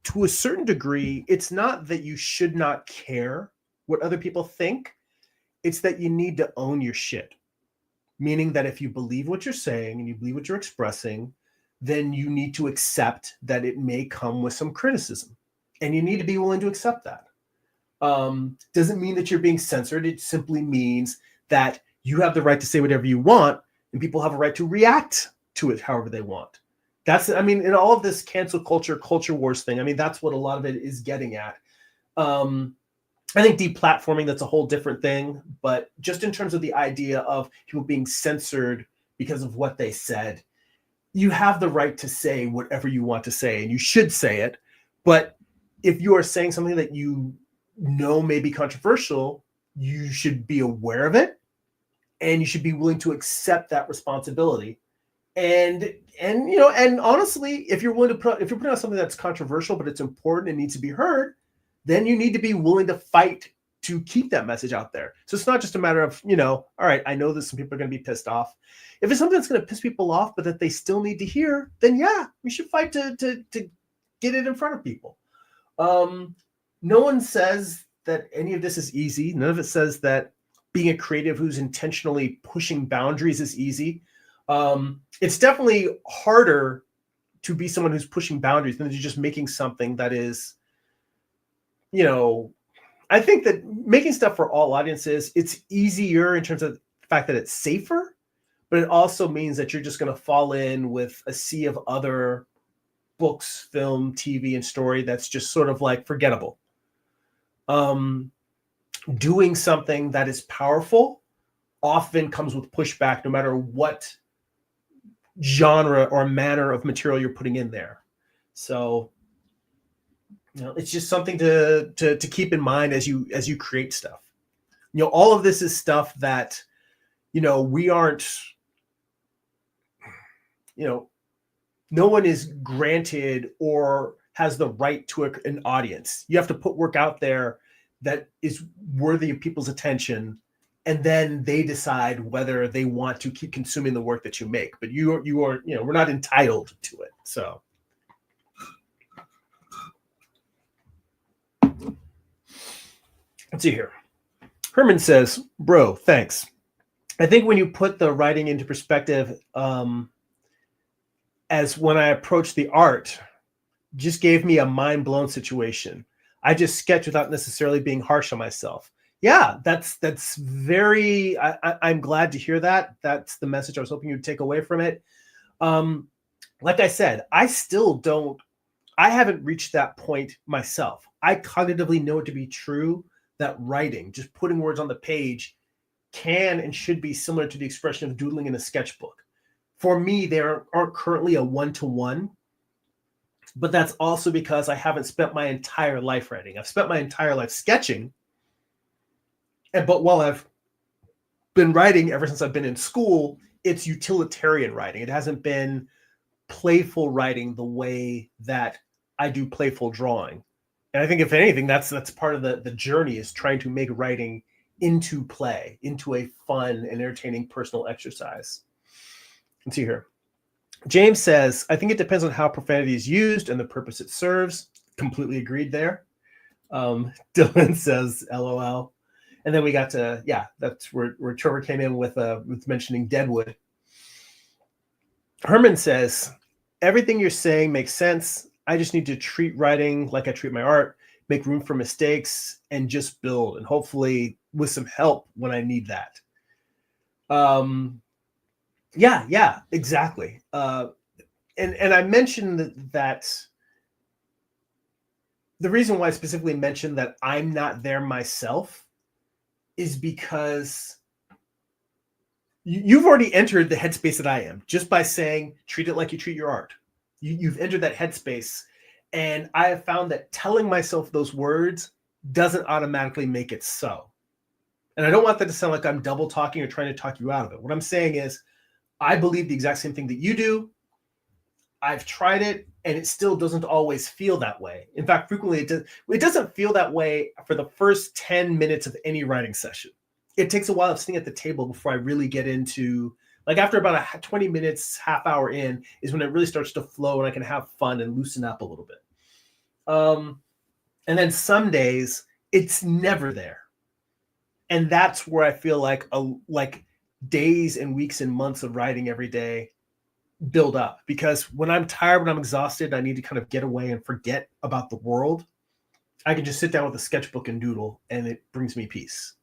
to a certain degree, it's not that you should not care what other people think. It's that you need to own your shit. Meaning that if you believe what you're saying and you believe what you're expressing, then you need to accept that it may come with some criticism. And you need to be willing to accept that. Doesn't mean that you're being censored. It simply means that you have the right to say whatever you want, and people have a right to react to it however they want. In all of this cancel culture wars thing, that's what a lot of it is getting at. I think deplatforming, that's a whole different thing. But just in terms of the idea of people being censored because of what they said, you have the right to say whatever you want to say, and you should say it. But if you are saying something that you know may be controversial, you should be aware of it, and you should be willing to accept that responsibility. And honestly, if you're putting out something that's controversial but it's important and needs to be heard, then you need to be willing to fight to keep that message out there. So it's not just a matter of, all right, I know that some people are going to be pissed off. If it's something that's going to piss people off but that they still need to hear, then yeah, we should fight to get it in front of people. No one says that any of this is easy. None of it says that being a creative who's intentionally pushing boundaries is easy. It's definitely harder to be someone who's pushing boundaries than just making something that is, I think that making stuff for all audiences, it's easier in terms of the fact that it's safer, but it also means that you're just going to fall in with a sea of other books, film, TV, and story that's just sort of like forgettable. Doing something that is powerful often comes with pushback, no matter what genre or manner of material you're putting in there. So, it's just something to keep in mind as you create stuff. All of this is stuff that, we aren't, no one is granted or has the right to an audience. You have to put work out there that is worthy of people's attention, and then they decide whether they want to keep consuming the work that you make. But you are, we're not entitled to it. So let's see here. Herman says, bro, thanks. I think when you put the writing into perspective, as when I approached the art, just gave me a mind-blown situation. I just sketch without necessarily being harsh on myself. Yeah, that's very, I'm glad to hear that. That's the message I was hoping you'd take away from it. Like I said, I haven't reached that point myself. I cognitively know it to be true that writing, just putting words on the page, can and should be similar to the expression of doodling in a sketchbook. For me, there aren't currently a one-to-one, but that's also because I haven't spent my entire life writing. I've spent my entire life sketching. But while I've been writing ever since I've been in school, it's utilitarian writing. It hasn't been playful writing the way that I do playful drawing. And I think, if anything, that's part of the journey, is trying to make writing into play, into a fun and entertaining personal exercise. Let's see here. James says, I think it depends on how profanity is used and the purpose it serves. Completely agreed there. Dylan says, LOL. And then we got to, that's where Trevor came in with mentioning Deadwood. Herman says, everything you're saying makes sense. I just need to treat writing like I treat my art, make room for mistakes, and just build. And hopefully with some help when I need that. Yeah, exactly. And I mentioned that the reason why I specifically mentioned that I'm not there myself is because you've already entered the headspace that I am just by saying, treat it like you treat your art. You've entered that headspace. And I have found that telling myself those words doesn't automatically make it so. And I don't want that to sound like I'm double talking or trying to talk you out of it. What I'm saying is, I believe the exact same thing that you do. I've tried it, and it still doesn't always feel that way. In fact, frequently it doesn't feel that way for the first 10 minutes of any writing session. It takes a while of sitting at the table before I really get into, like, after about 20 minutes, half hour in, is when it really starts to flow and I can have fun and loosen up a little bit. And then some days it's never there. And that's where I feel like days and weeks and months of writing every day build up, because when I'm tired, when I'm exhausted, I need to kind of get away and forget about the world. I can just sit down with a sketchbook and doodle, and it brings me peace.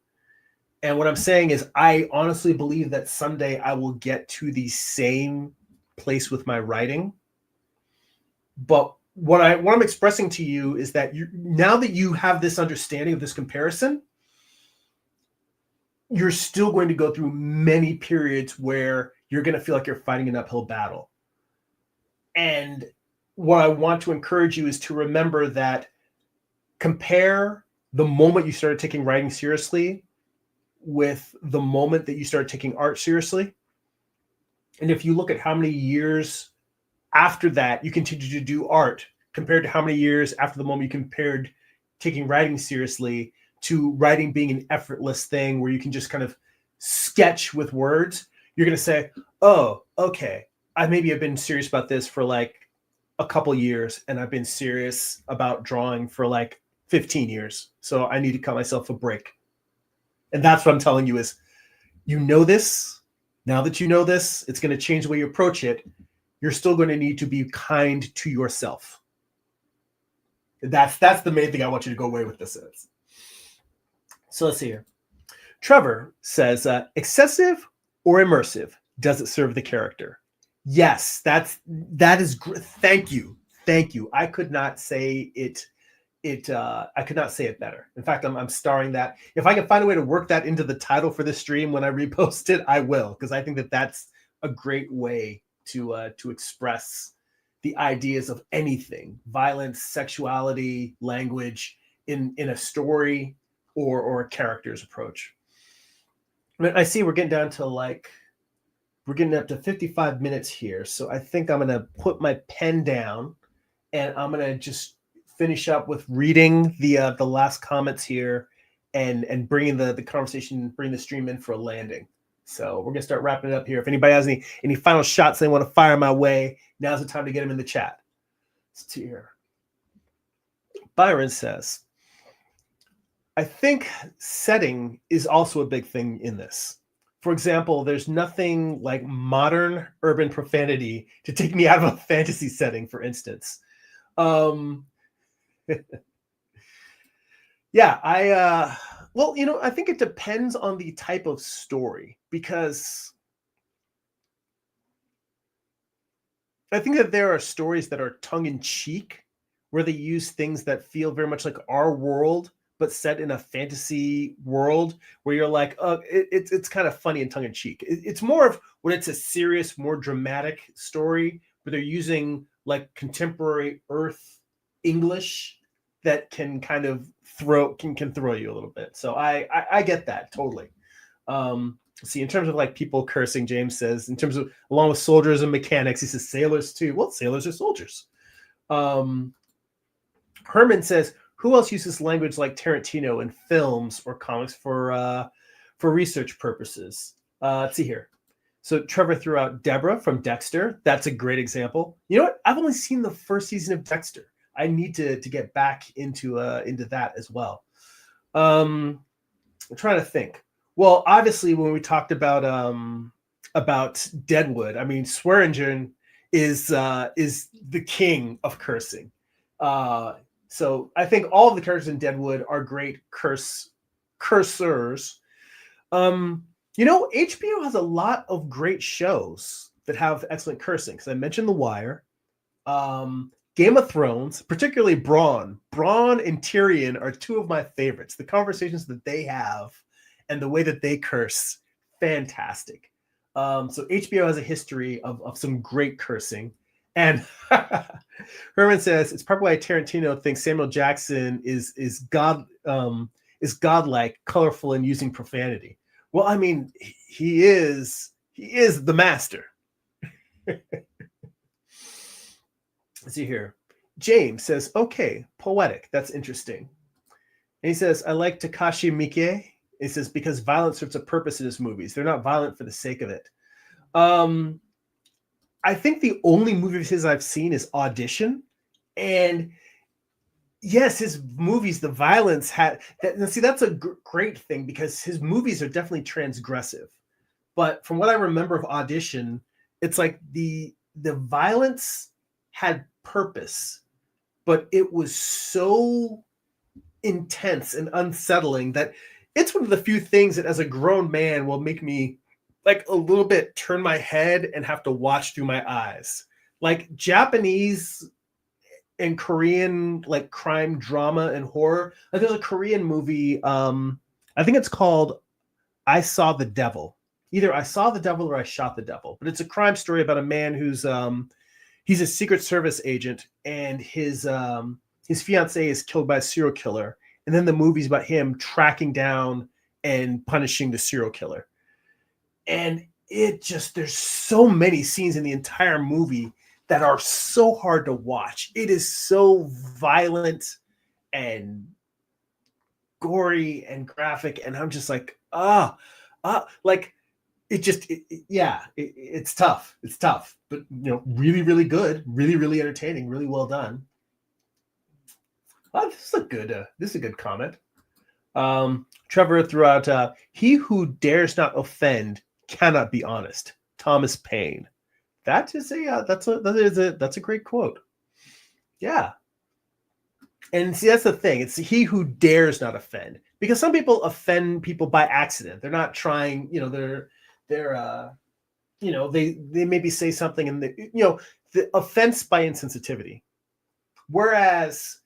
And what I'm saying is, I honestly believe that someday I will get to the same place with my writing. But what I'm expressing to you is that now that you have this understanding of this comparison, you're still going to go through many periods where you're going to feel like you're fighting an uphill battle. And what I want to encourage you is to remember that compare the moment you started taking writing seriously with the moment that you started taking art seriously. And if you look at how many years after that you continue to do art compared to how many years after the moment you compared taking writing seriously to writing being an effortless thing where you can just kind of sketch with words, you're going to say, oh, okay, I maybe have been serious about this for like a couple years, and I've been serious about drawing for like 15 years. So I need to cut myself a break. And that's what I'm telling you is, this. Now that you know this, it's going to change the way you approach it. You're still going to need to be kind to yourself. That's the main thing I want you to go away with this is. So let's see here. Trevor says, excessive or immersive? Does it serve the character? Yes, that is. Thank you. I could not say it. I could not say it better. In fact, I'm starring that. If I can find a way to work that into the title for this stream when I repost it, I will, because I think that's a great way to express the ideas of anything: violence, sexuality, language in a story or a character's approach. I mean, I see we're getting down to we're getting up to 55 minutes here, so I think I'm gonna put my pen down and I'm gonna just finish up with reading the last comments here and bringing the conversation, bring the stream in for a landing. So we're gonna start wrapping it up here. If anybody has any final shots they want to fire my way, now's the time to get them in the chat. Let's see here. Byron says, I think setting is also a big thing in this. For example, there's nothing like modern urban profanity to take me out of a fantasy setting, for instance. Yeah, well, I think it depends on the type of story, because I think that there are stories that are tongue-in-cheek, where they use things that feel very much like our world, but set in a fantasy world, where you're like, oh, it's kind of funny and tongue-in-cheek. It's more of when it's a serious, more dramatic story, where they're using like contemporary Earth English that can kind of throw you a little bit. So I get that totally. See, in terms of like people cursing, James says, in terms of along with soldiers and mechanics, he says sailors too. Well, sailors are soldiers. Herman says, who else uses language like Tarantino in films or comics for research purposes? Let's see here. So Trevor threw out Deborah from Dexter. That's a great example. You know what? I've only seen the first season of Dexter. I need to get back into that as well. I'm trying to think. Well, obviously, when we talked about Deadwood, I mean, Swearingen is the king of cursing. So I think all of the characters in Deadwood are great cursors. HBO has a lot of great shows that have excellent cursing. Because I mentioned The Wire, Game of Thrones, particularly Bronn. Bronn and Tyrion are two of my favorites. The conversations that they have and the way that they curse, fantastic. So HBO has a history of some great cursing. And Herman says it's probably why Tarantino thinks Samuel Jackson is godlike, colorful, and using profanity. Well, I mean, he is the master. Let's see here. James says, okay, poetic. That's interesting. And he says, I like Takashi Miike. He says, because violence serves a purpose in his movies. They're not violent for the sake of it. I think the only movie of his I've seen is Audition. And yes, his movies, the violence had that. Now, see, that's a great thing, because his movies are definitely transgressive. But from what I remember of Audition, it's like the violence had purpose, but it was so intense and unsettling that it's one of the few things that as a grown man will make me like a little bit turn my head and have to watch through my eyes. Like Japanese and Korean like crime drama and horror. Like there's a Korean movie, I think it's called I Saw the Devil. Either I Saw the Devil or I Shot the Devil. But it's a crime story about a man who's he's a Secret Service agent, and his fiancée is killed by a serial killer. And then the movie's about him tracking down and punishing the serial killer. And there's so many scenes in the entire movie that are so hard to watch. It is so violent and gory and graphic. And I'm just like, like it's tough. It's tough, but really, really good, really, really entertaining, really well done. This is a good comment. Trevor threw out, he who dares not offend cannot be honest. Thomas Paine. That is that's a great quote. Yeah. And see, that's the thing. It's he who dares not offend. because some people offend people by accident. They're not trying, they maybe say something and the offense by insensitivity. Whereas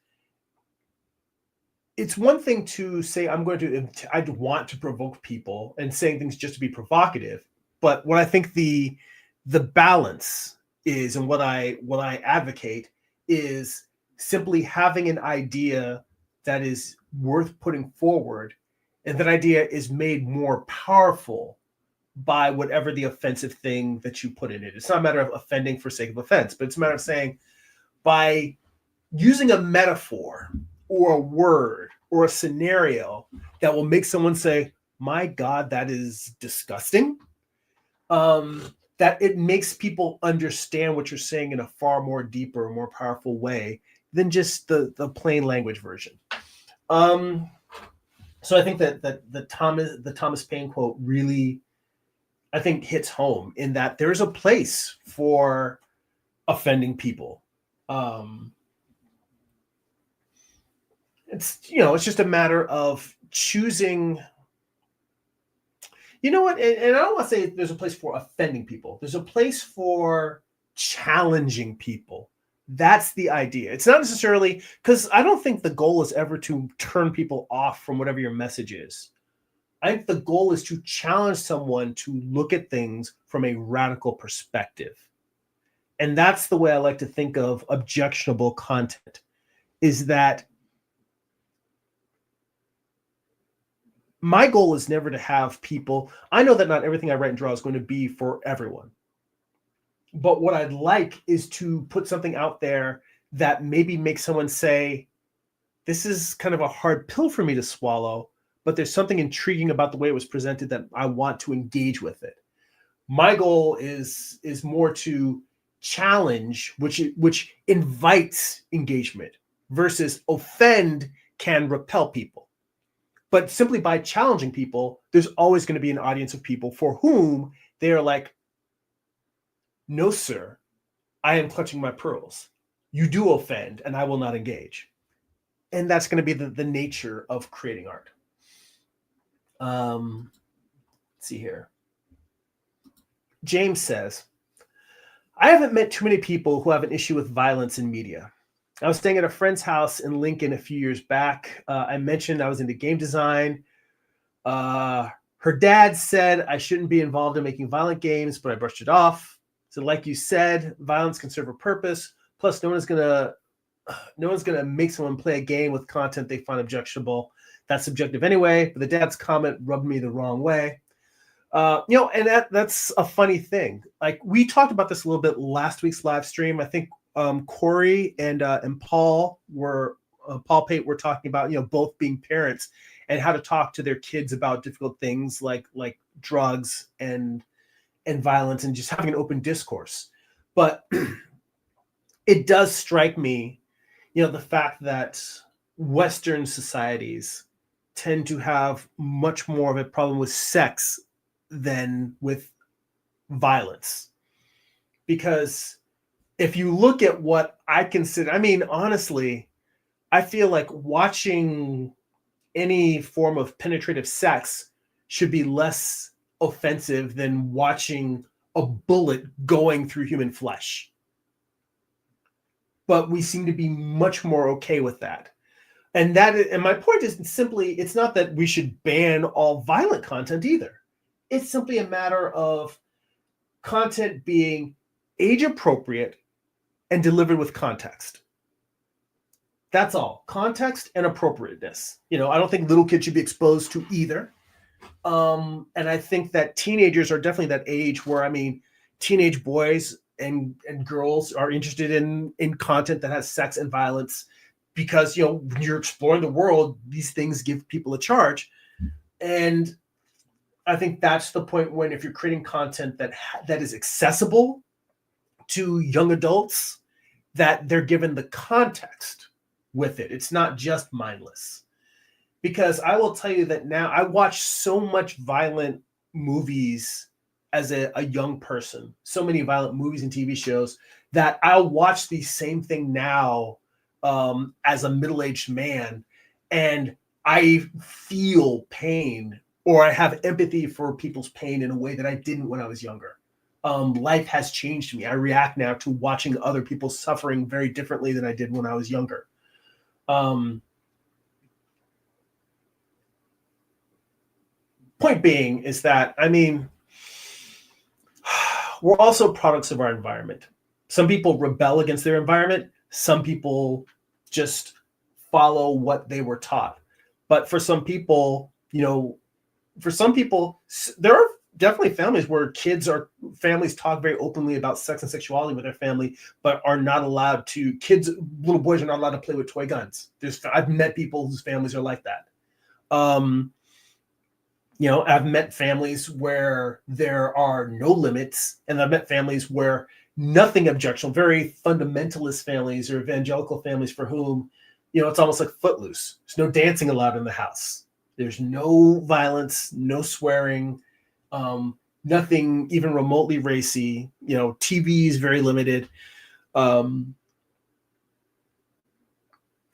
it's one thing to say, I want to provoke people and saying things just to be provocative. But what I think the balance is, and what I advocate is simply having an idea that is worth putting forward, and that idea is made more powerful by whatever the offensive thing that you put in it. It's not a matter of offending for sake of offense, but it's a matter of saying, by using a metaphor or a word or a scenario that will make someone say, my God, that is disgusting, that it makes people understand what you're saying in a far more deeper, more powerful way than just the plain language version. So I think that the Thomas Paine quote really, I think, hits home in that there's a place for offending people. It's just a matter of choosing. You know what? And I don't want to say there's a place for offending people. There's a place for challenging people. That's the idea. It's not necessarily, because I don't think the goal is ever to turn people off from whatever your message is. I think the goal is to challenge someone to look at things from a radical perspective. And that's the way I like to think of objectionable content, is that my goal is never to have people, I know that not everything I write and draw is going to be for everyone. But what I'd like is to put something out there that maybe makes someone say, this is kind of a hard pill for me to swallow, but there's something intriguing about the way it was presented that I want to engage with it. My goal is more to challenge, which invites engagement, versus offend can repel people. But simply by challenging people, there's always going to be an audience of people for whom they are like, no, sir, I am clutching my pearls. You do offend, and I will not engage. And that's going to be the nature of creating art. Let's see here. James says, I haven't met too many people who have an issue with violence in media. I was staying at a friend's house in Lincoln a few years back. I mentioned I was into game design. Her dad said I shouldn't be involved in making violent games, but I brushed it off. So like you said, violence can serve a purpose. Plus, no one's gonna make someone play a game with content they find objectionable. That's subjective anyway. But the dad's comment rubbed me the wrong way. And that's a funny thing. Like, we talked about this a little bit last week's live stream. I think Corey and Paul Pate were talking about both being parents and how to talk to their kids about difficult things like drugs and violence, and just having an open discourse. But it does strike me, the fact that Western societies tend to have much more of a problem with sex than with violence. Because if you look at what I consider, honestly, I feel like watching any form of penetrative sex should be less offensive than watching a bullet going through human flesh. But we seem to be much more okay with that. And my point is simply, it's not that we should ban all violent content either. It's simply a matter of content being age appropriate and delivered with context. That's all. Context and appropriateness. I don't think little kids should be exposed to either. And I think that teenagers are definitely that age where, teenage boys and girls are interested in content that has sex and violence, because, when you're exploring the world, these things give people a charge. And I think that's the point when, if you're creating content that is accessible to young adults, that they're given the context with it. It's not just mindless. Because I will tell you that now I watch so much violent movies as a young person, so many violent movies and TV shows, that I'll watch the same thing now as a middle-aged man. And I feel pain, or I have empathy for people's pain in a way that I didn't when I was younger. Life has changed me. I react now to watching other people suffering very differently than I did when I was younger. Point being is that, I mean, we're also products of our environment. Some people rebel against their environment. Some people just follow what they were taught. But for some people, there are definitely families where families talk very openly about sex and sexuality with their family, but are not allowed to. Little boys are not allowed to play with toy guns. I've met people whose families are like that. I've met families where there are no limits, and I've met families where nothing objectionable, very fundamentalist families or evangelical families for whom, it's almost like Footloose. There's no dancing allowed in the house. There's no violence, no swearing, nothing even remotely racy. TV is very limited.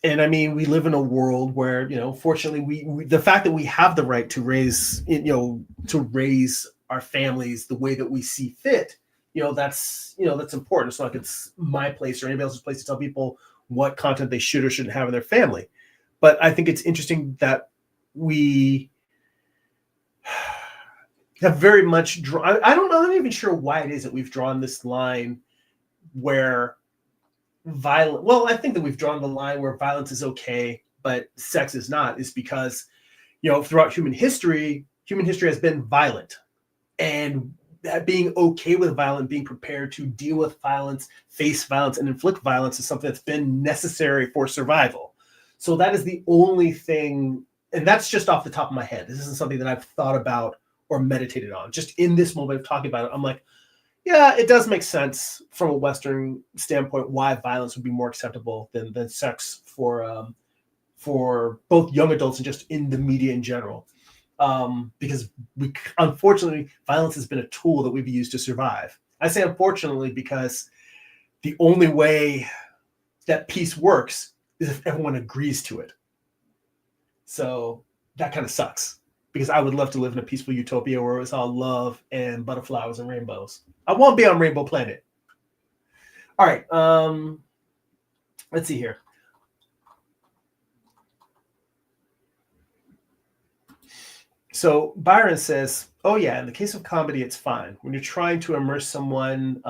And I mean, we live in a world where, fortunately, we the fact that we have the right to raise our families the way that we see fit, that's important. It's not like it's my place or anybody else's place to tell people what content they should or shouldn't have in their family. But I think it's interesting that we have very much drawn. I'm not even sure why it is that we've drawn this line where I think that we've drawn the line where violence is okay, but sex is not, is because, throughout human history has been violent, and that being okay with violence, being prepared to deal with violence, face violence, and inflict violence is something that's been necessary for survival. So that is the only thing, and that's just off the top of my head. This isn't something that I've thought about or meditated on. Just in this moment of talking about it, I'm like, yeah, it does make sense from a Western standpoint why violence would be more acceptable than sex for both young adults and just in the media in general. Because unfortunately, violence has been a tool that we've used to survive. I say unfortunately because the only way that peace works is if everyone agrees to it. So that kind of sucks, because I would love to live in a peaceful utopia where it was all love and butterflies and rainbows. I won't be on Rainbow Planet. All right. Let's see here. So Byron says, oh yeah, in the case of comedy, it's fine. When you're trying to immerse someone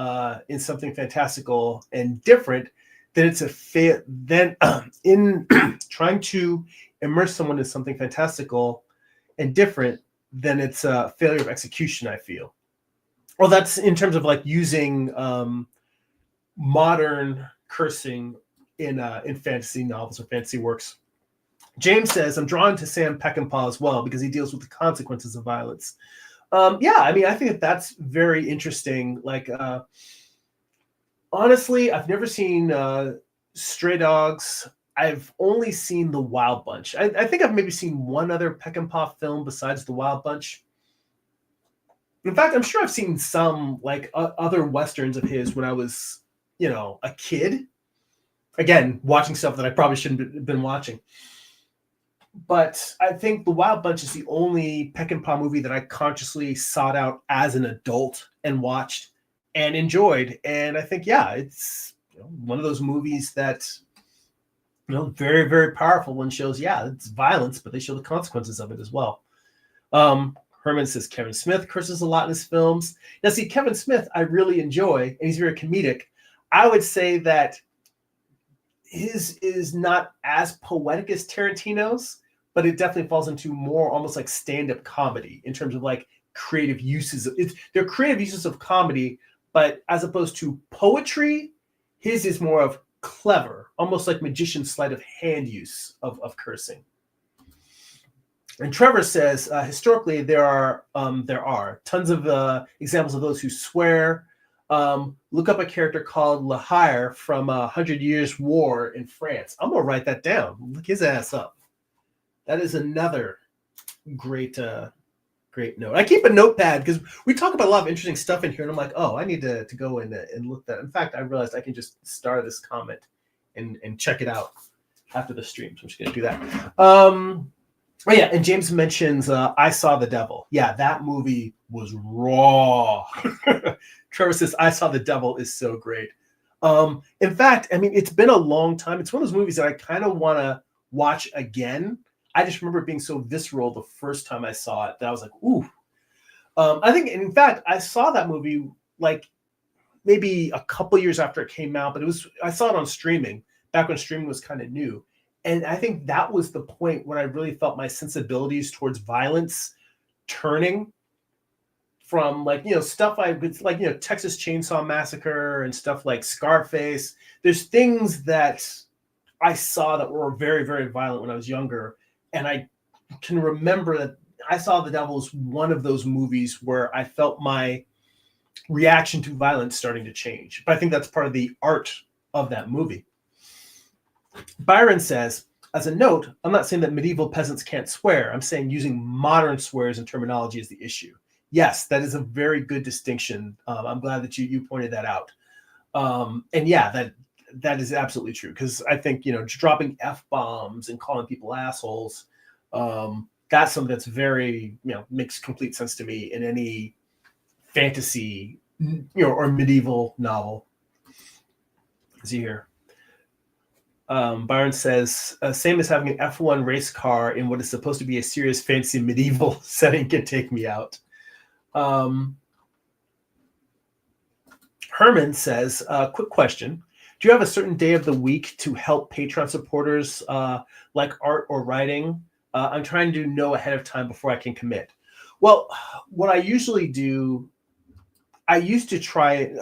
in something fantastical and different, then it's in trying to immerse someone in something fantastical and different, then it's a failure of execution, I feel. Well, that's in terms of like using modern cursing in fantasy novels or fantasy works. James says, I'm drawn to Sam Peckinpah as well because he deals with the consequences of violence. Yeah, I mean, I think that's very interesting. Like, honestly, I've never seen Stray Dogs. I've only seen The Wild Bunch. I think I've maybe seen one other Peckinpah film besides The Wild Bunch. In fact, I'm sure I've seen some like other Westerns of his when I was, a kid. Again, watching stuff that I probably shouldn't have been watching. But I think The Wild Bunch is the only Peckinpah movie that I consciously sought out as an adult and watched and enjoyed. And I think, yeah, it's one of those movies that, very, very powerful and shows, yeah, it's violence, but they show the consequences of it as well. Herman says Kevin Smith curses a lot in his films. Now, see, Kevin Smith, I really enjoy, and he's very comedic. I would say that his is not as poetic as Tarantino's, but it definitely falls into more almost like stand-up comedy in terms of like creative uses. They're creative uses of comedy, but as opposed to poetry, his is more of clever, almost like magician's sleight of hand use of cursing. And Trevor says, historically, there are tons of examples of those who swear. Look up a character called La Hire from 100 Years' War in France. I'm going to write that down. Look his ass up. That is another great note. I keep a notepad because we talk about a lot of interesting stuff in here, and I'm like, oh, I need to go in and look that. In fact, I realized I can just star this comment and check it out after the stream. So I'm just going to do that. Oh yeah, and James mentions I Saw the Devil. Yeah, that movie was raw. Trevor says I Saw the Devil is so great. In fact, I mean, it's been a long time. It's one of those movies that I kind of want to watch again. I just remember it being so visceral the first time I saw it that I was like, ooh. I think, in fact, I saw that movie like maybe a couple years after it came out, but I saw it on streaming back when streaming was kind of new. And I think that was the point when I really felt my sensibilities towards violence turning from stuff Texas Chainsaw Massacre and stuff like Scarface. There's things that I saw that were very, very violent when I was younger. And I can remember that I Saw the Devil as one of those movies where I felt my reaction to violence starting to change. But I think that's part of the art of that movie. Byron says, as a note, I'm not saying that medieval peasants can't swear. I'm saying using modern swears and terminology is the issue. Yes, that is a very good distinction. I'm glad that you pointed that out. And yeah, that is absolutely true, because I think, dropping F-bombs and calling people assholes, that's something that's very, makes complete sense to me in any fantasy, or medieval novel. See here. Byron says, same as having an F1 race car in what is supposed to be a serious fantasy medieval setting can take me out. Herman says, quick question. Do you have a certain day of the week to help Patreon supporters like art or writing? I'm trying to know ahead of time before I can commit. Well, what I usually do, I used to try...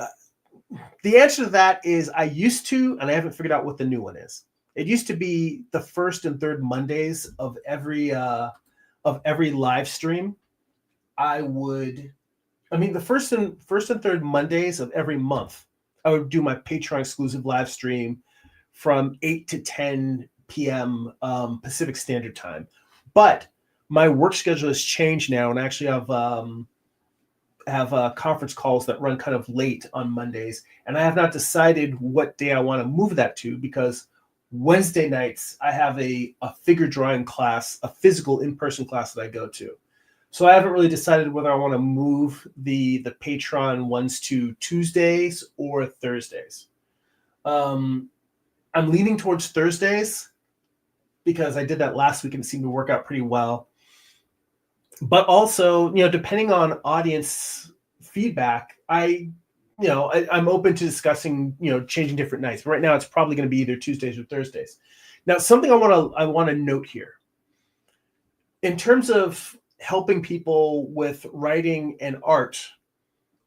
the answer to that is I used to, and I haven't figured out what the new one is. It used to be the first and third Mondays of every live stream. The first and third Mondays of every month, I would do my Patreon exclusive live stream from 8 to 10 p.m. Pacific Standard Time. But my work schedule has changed now, and I actually have conference calls that run kind of late on Mondays, and I have not decided what day I want to move that to, because Wednesday nights I have a figure drawing class, a physical in-person class that I go to. So I haven't really decided whether I want to move the Patreon ones to Tuesdays or Thursdays. I'm leaning towards Thursdays because I did that last week and it seemed to work out pretty well. But also, depending on audience feedback, I'm open to discussing, changing different nights. But right now, it's probably going to be either Tuesdays or Thursdays. Now, something I want to note here, in terms of helping people with writing and art,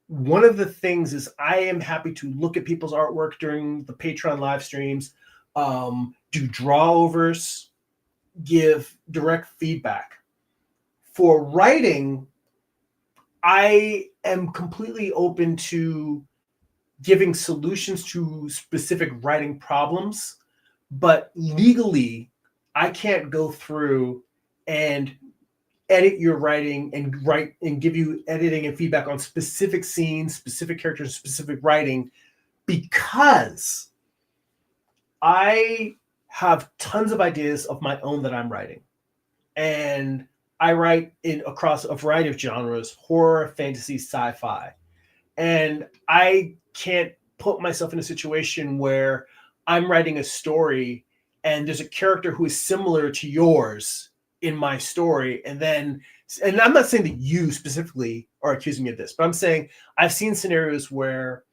one of the things is I am happy to look at people's artwork during the Patreon live streams, do draw-overs, give direct feedback. For writing, I am completely open to giving solutions to specific writing problems, but legally, I can't go through and edit your writing and give you editing and feedback on specific scenes, specific characters, specific writing, because I have tons of ideas of my own that I'm writing. And I write across a variety of genres: horror, fantasy, sci-fi. And I can't put myself in a situation where I'm writing a story and there's a character who is similar to yours in my story. And I'm not saying that you specifically are accusing me of this, but I'm saying I've seen scenarios where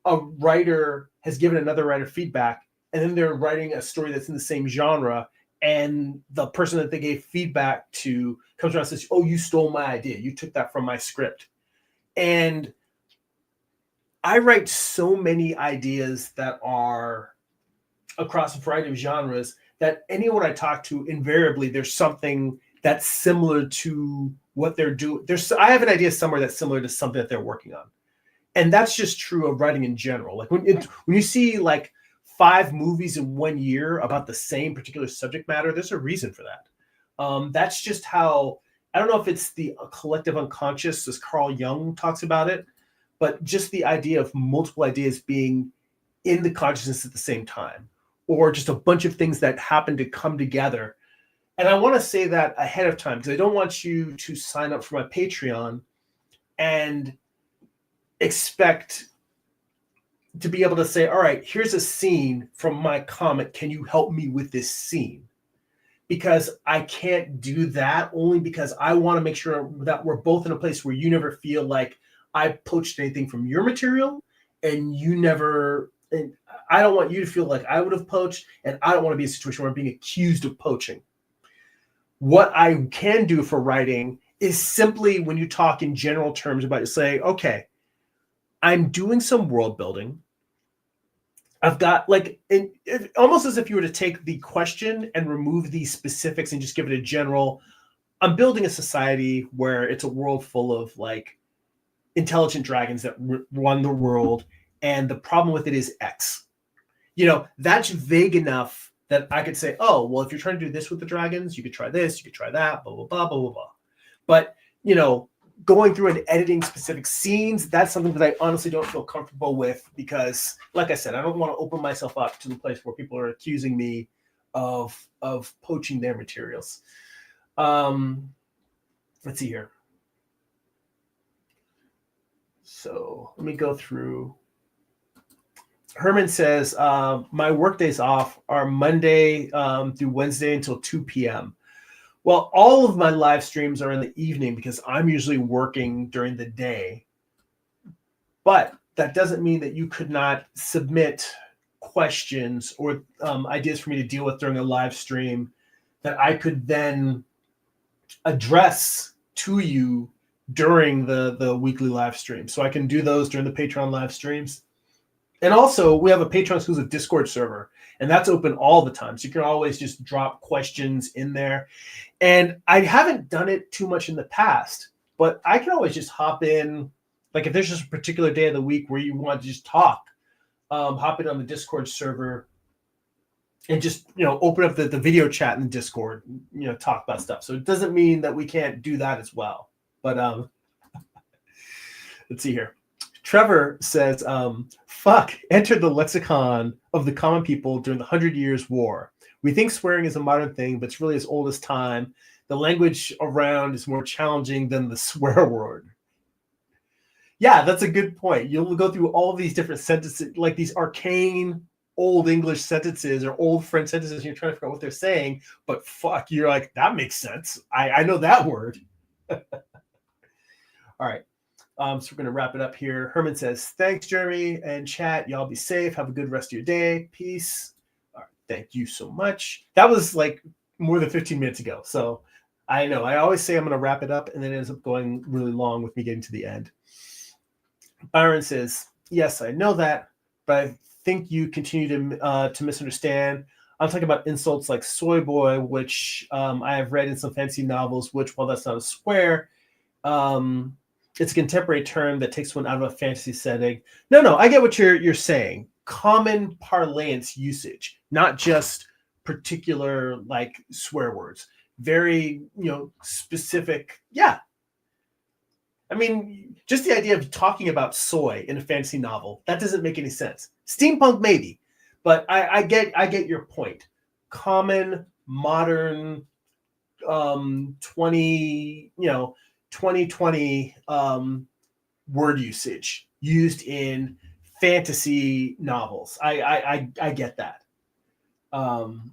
a writer has given another writer feedback, and then they're writing a story that's in the same genre, and the person that they gave feedback to comes around and says, "Oh, you stole my idea. You took that from my script." And I write so many ideas that are across a variety of genres that anyone I talk to, invariably, there's something that's similar to what they're doing. I have an idea somewhere that's similar to something that they're working on. And that's just true of writing in general. Like when you see like 5 movies in 1 year about the same particular subject matter, there's a reason for that. That's just how, I don't know if it's the collective unconscious, as Carl Jung talks about it, but just the idea of multiple ideas being in the consciousness at the same time, or just a bunch of things that happen to come together. And I want to say that ahead of time because I don't want you to sign up for my Patreon and expect to be able to say, all right, here's a scene from my comic. Can you help me with this scene? Because I can't do that, only because I want to make sure that we're both in a place where you never feel like I poached anything from your material, and you never, and I don't want you to feel like I would have poached, and I don't want to be in a situation where I'm being accused of poaching. What I can do for writing is simply, when you talk in general terms about it, say, okay, I'm doing some world building. I've got almost as if you were to take the question and remove these specifics and just give it a general, I'm building a society where it's a world full of like intelligent dragons that run the world. And the problem with it is X. That's vague enough that I could say, oh, well, if you're trying to do this with the dragons, you could try this, you could try that, blah, blah, blah, blah, blah, blah. But, going through and editing specific scenes, that's something that I honestly don't feel comfortable with because, like I said, I don't want to open myself up to the place where people are accusing me of poaching their materials. Let's see here. So let me go through. Herman says, my work days off are Monday through Wednesday until 2 p.m. Well, all of my live streams are in the evening because I'm usually working during the day. But that doesn't mean that you could not submit questions or ideas for me to deal with during a live stream that I could then address to you during the weekly live stream. So I can do those during the Patreon live streams. And also, we have a Patreon exclusive Discord server, and that's open all the time. So you can always just drop questions in there. And I haven't done it too much in the past, but I can always just hop in. Like if there's just a particular day of the week where you want to just talk, hop in on the Discord server and just, open up the video chat in the Discord, talk about stuff. So it doesn't mean that we can't do that as well. But let's see here. Trevor says, fuck, entered the lexicon of the common people during the 100 Years' War. We think swearing is a modern thing, but it's really as old as time. The language around is more challenging than the swear word. Yeah, that's a good point. You'll go through all these different sentences, like these arcane old English sentences or old French sentences, and you're trying to figure out what they're saying, but fuck, you're like, that makes sense. I know that word. All right. So we're going to wrap it up here. Herman says, thanks, Jeremy and chat. Y'all be safe. Have a good rest of your day. Peace. All right, thank you so much. That was like more than 15 minutes ago. So I know. I always say I'm going to wrap it up, and then it ends up going really long with me getting to the end. Byron says, yes, I know that, but I think you continue to misunderstand. I'm talking about insults like soy boy, which I have read in some fancy novels, which, while that's not a swear, it's a contemporary term that takes one out of a fantasy setting. No, I get what you're saying. Common parlance usage, not just particular like swear words. Very, specific. Yeah. I mean, just the idea of talking about soy in a fantasy novel, that doesn't make any sense. Steampunk maybe, but I get your point. Common, modern, 2020 word usage used in fantasy novels. I get that. And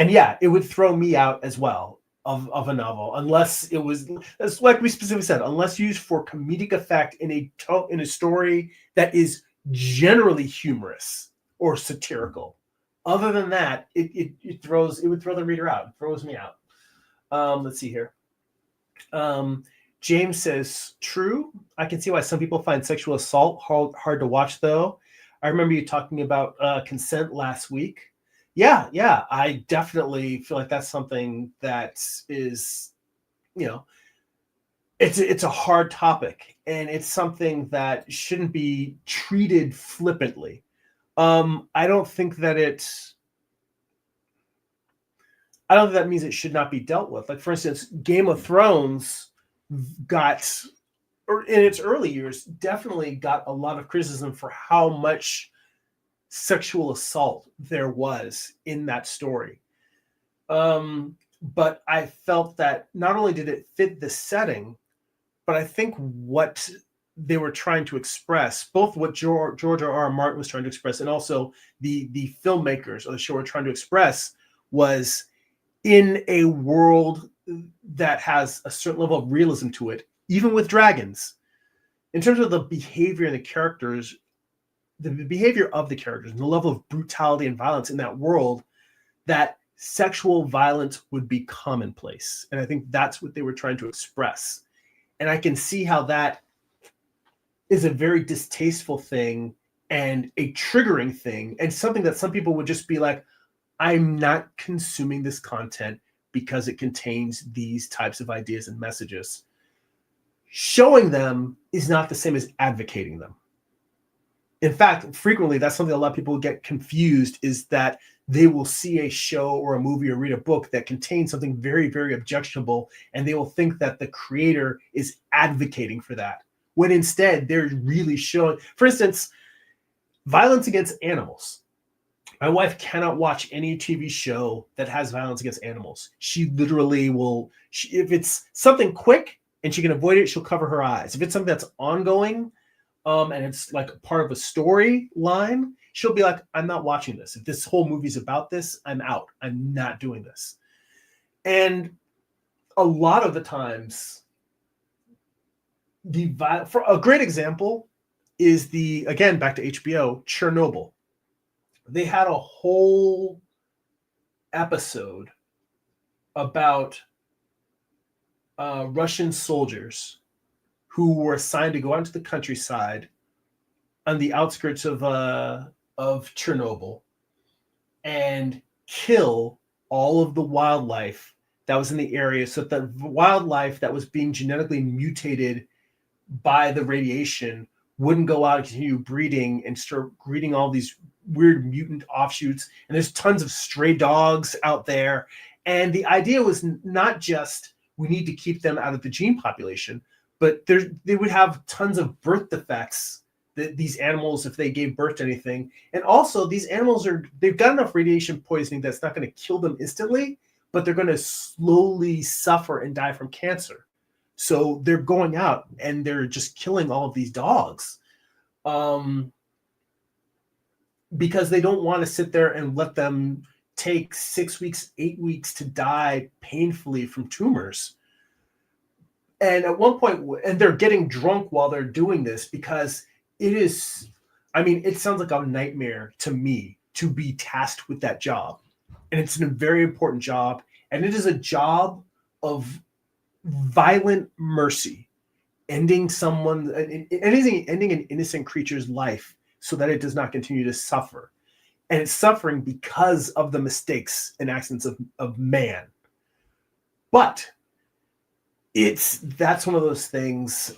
yeah, it would throw me out as well of a novel, unless it was, as like we specifically said, unless used for comedic effect in a story that is generally humorous or satirical. Other than that, it would throw the reader out. It throws me out. Let's see here. James says, true. I can see why some people find sexual assault hard to watch, though. I remember you talking about consent last week. Yeah. I definitely feel like that's something that is, it's a hard topic, and it's something that shouldn't be treated flippantly. I don't think that means it should not be dealt with. Like, for instance, Game of Thrones in its early years, definitely got a lot of criticism for how much sexual assault there was in that story. but I felt that not only did it fit the setting, but I think what they were trying to express, both what George R. Martin was trying to express, and also the filmmakers of the show were trying to express, was in a world that has a certain level of realism to it, even with dragons, in terms of the behavior and the characters, the behavior of the characters, and the level of brutality and violence in that world, that sexual violence would be commonplace. And I think that's what they were trying to express. And I can see how that is a very distasteful thing and a triggering thing, and something that some people would just be like, I'm not consuming this content because it contains these types of ideas and messages. Showing them is not the same as advocating them. In fact, frequently, that's something a lot of people get confused, is that they will see a show or a movie or read a book that contains something very, very objectionable, and they will think that the creator is advocating for that, when instead they're really showing, for instance, violence against animals. My wife cannot watch any TV show that has violence against animals. She literally will, if it's something quick and she can avoid it, she'll cover her eyes. If it's something that's ongoing, and it's like part of a storyline, she'll be like, I'm not watching this. If this whole movie's about this, I'm out. I'm not doing this. And a lot of the times, for a great example is again, back to HBO, Chernobyl. They had a whole episode about Russian soldiers who were assigned to go out into the countryside on the outskirts of Chernobyl and kill all of the wildlife that was in the area, so that the wildlife that was being genetically mutated by the radiation wouldn't go out and continue breeding and start breeding all these weird mutant offshoots. And there's tons of stray dogs out there. And the idea was not just we need to keep them out of the gene population, but they would have tons of birth defects, these animals, if they gave birth to anything. And also, these animals they've got enough radiation poisoning that's not going to kill them instantly, but they're going to slowly suffer and die from cancer. So they're going out and they're just killing all of these dogs, because they don't want to sit there and let them take 6 weeks, 8 weeks to die painfully from tumors. And at one point, and they're getting drunk while they're doing this, because it sounds like a nightmare to me to be tasked with that job. And it's a very important job. And it is a job of violent mercy, ending an innocent creature's life so that it does not continue to suffer. And it's suffering because of the mistakes and accidents of man. But that's one of those things.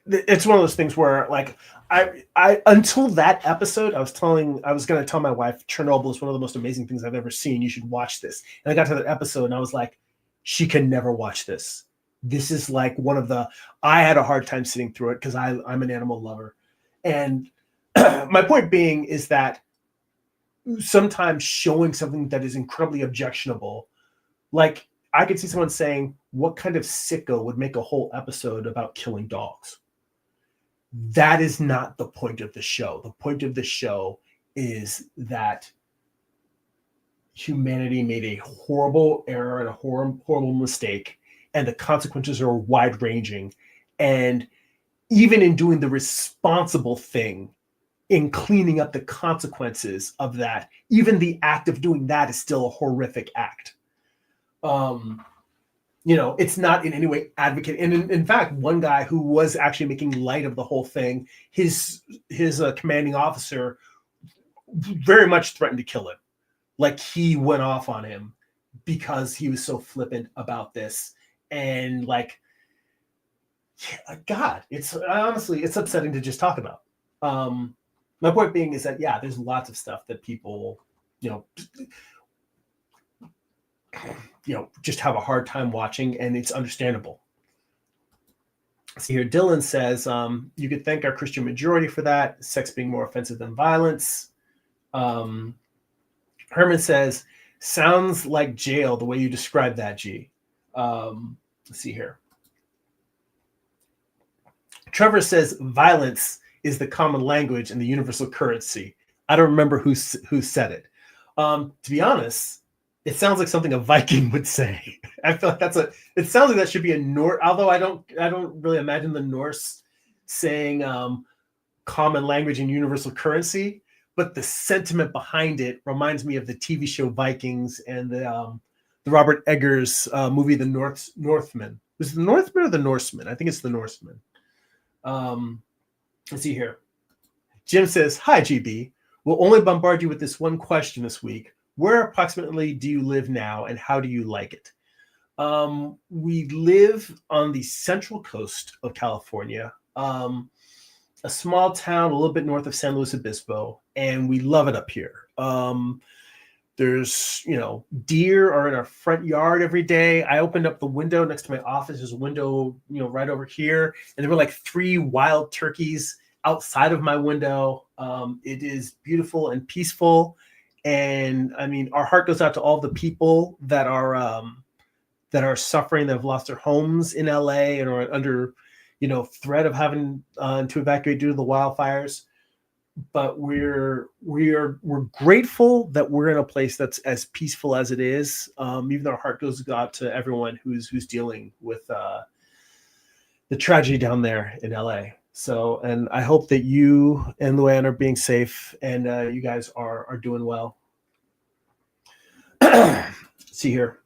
It's one of those things where, like, I until that episode, I was going to tell my wife, Chernobyl is one of the most amazing things I've ever seen. You should watch this. And I got to that episode and I was like, she can never watch this. This is like I had a hard time sitting through it because I'm an animal lover. And my point being is that sometimes showing something that is incredibly objectionable, like I could see someone saying, what kind of sicko would make a whole episode about killing dogs? That is not the point of the show. The point of the show is that humanity made a horrible error and a horrible mistake, and the consequences are wide-ranging. And even in doing the responsible thing, in cleaning up the consequences of that, even the act of doing that is still a horrific act. It's not in any way advocating. And in fact, one guy who was actually making light of the whole thing, his commanding officer very much threatened to kill him. Like, he went off on him because he was so flippant about this. And like, God, it's upsetting to just talk about. My point being is that, yeah, there's lots of stuff that people, just have a hard time watching, and it's understandable. See here, Dylan says, you could thank our Christian majority for that, sex being more offensive than violence. Herman says, sounds like jail the way you described that, G. Let's see here. Trevor says violence is the common language and the universal currency. I don't remember who said it. To be honest, it sounds like something a Viking would say. I feel like it sounds like that should be a Norse, although I don't really imagine the Norse saying common language and universal currency, but the sentiment behind it reminds me of the TV show Vikings and the Robert Eggers movie, The Northman. Was it the Northman or the Norseman? I think it's the Norseman. Let's see here. Jim says, hi, GB. We'll only bombard you with this one question this week. Where approximately do you live now, and how do you like it? We live on the central coast of California, a small town a little bit north of San Luis Obispo, and we love it up here. There's, deer are in our front yard every day. I opened up the window next to my office. There's a window, right over here. And there were like 3 wild turkeys outside of my window. It is beautiful and peaceful. And I mean, our heart goes out to all the people that are suffering, that have lost their homes in LA and are under, threat of having to evacuate due to the wildfires. But we're grateful that we're in a place that's as peaceful as it is. Even though our heart goes out to everyone who's dealing with the tragedy down there in LA. So, and I hope that you and Luann are being safe, and you guys are doing well. See here.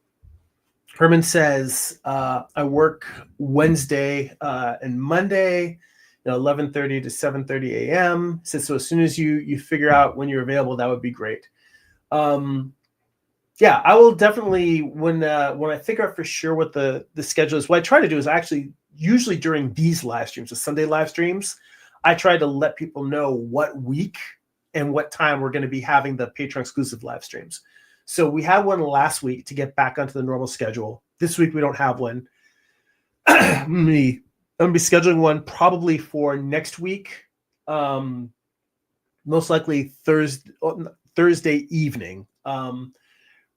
Herman says, I work Wednesday and Monday, 11:30 to 7:30 a.m. So as soon as you figure out when you're available, that would be great. Yeah, I will definitely, when I figure out for sure what the schedule is, what I try to do is actually, usually during these live streams, the Sunday live streams, I try to let people know what week and what time we're going to be having the Patreon exclusive live streams. So we had one last week to get back onto the normal schedule. This week we don't have one. I'm going to be scheduling one probably for next week, most likely Thursday evening,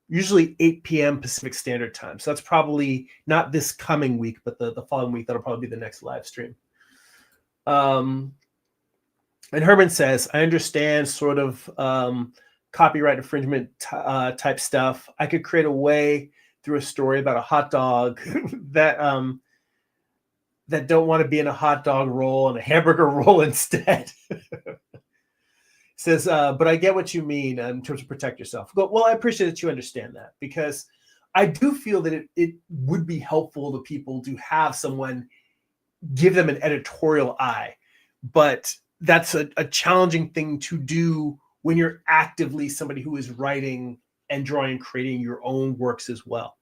usually 8 p.m. Pacific Standard Time. So that's probably not this coming week, but the following week. That'll probably be the next live stream. And Herman says, I understand sort of copyright infringement type stuff. I could create a way through a story about a hot dog that don't want to be in a hot dog roll and a hamburger roll instead. Says, but I get what you mean in terms of protect yourself. Well, I appreciate that you understand that, because I do feel that it would be helpful to people to have someone give them an editorial eye. But that's a challenging thing to do when you're actively somebody who is writing and drawing and creating your own works as well.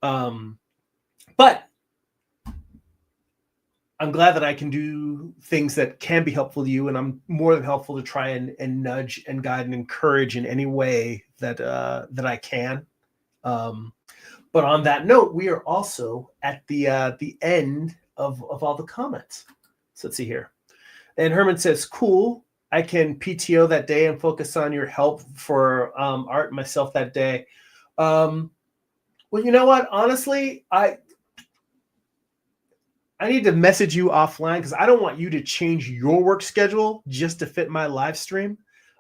But I'm glad that I can do things that can be helpful to you, and I'm more than helpful to try and nudge and guide and encourage in any way that I can. But on that note, we are also at the end of all the comments. So let's see here. And Herman says, cool. I can PTO that day and focus on your help for art and myself that day. Well, you know what? Honestly, I need to message you offline, because I don't want you to change your work schedule just to fit my live stream.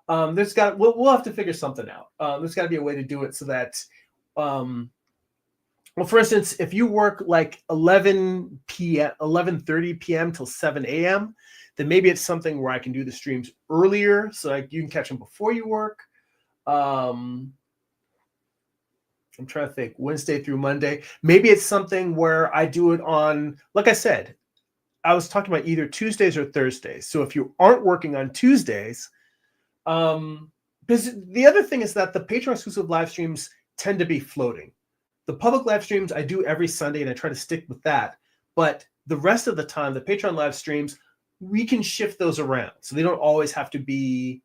We'll have to figure something out. There's got to be a way to do it so that, well, for instance, if you work like 11:30 p.m. till 7 a.m., then maybe it's something where I can do the streams earlier so you can catch them before you work. I'm trying to think, Wednesday through Monday. Maybe it's something where I do it on, like I said, I was talking about either Tuesdays or Thursdays. So if you aren't working on Tuesdays, because the other thing is that the Patreon exclusive live streams tend to be floating. The public live streams I do every Sunday, and I try to stick with that. But the rest of the time, the Patreon live streams, we can shift those around. So they don't always have to be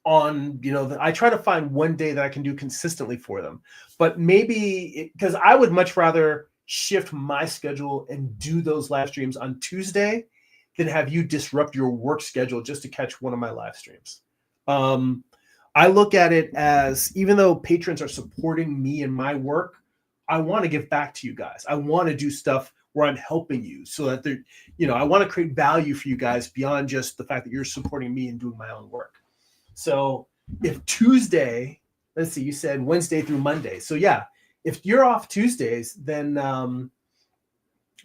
on, I try to find one day that I can do consistently for them. But maybe, because I would much rather shift my schedule and do those live streams on Tuesday than have you disrupt your work schedule just to catch one of my live streams. I I look at it as, even though patrons are supporting me and my work, I want to give back to you guys. I want to do stuff where I'm helping you so that they're, I want to create value for you guys beyond just the fact that you're supporting me and doing my own work. So if Tuesday, let's see, you said Wednesday through Monday. So yeah, if you're off Tuesdays, then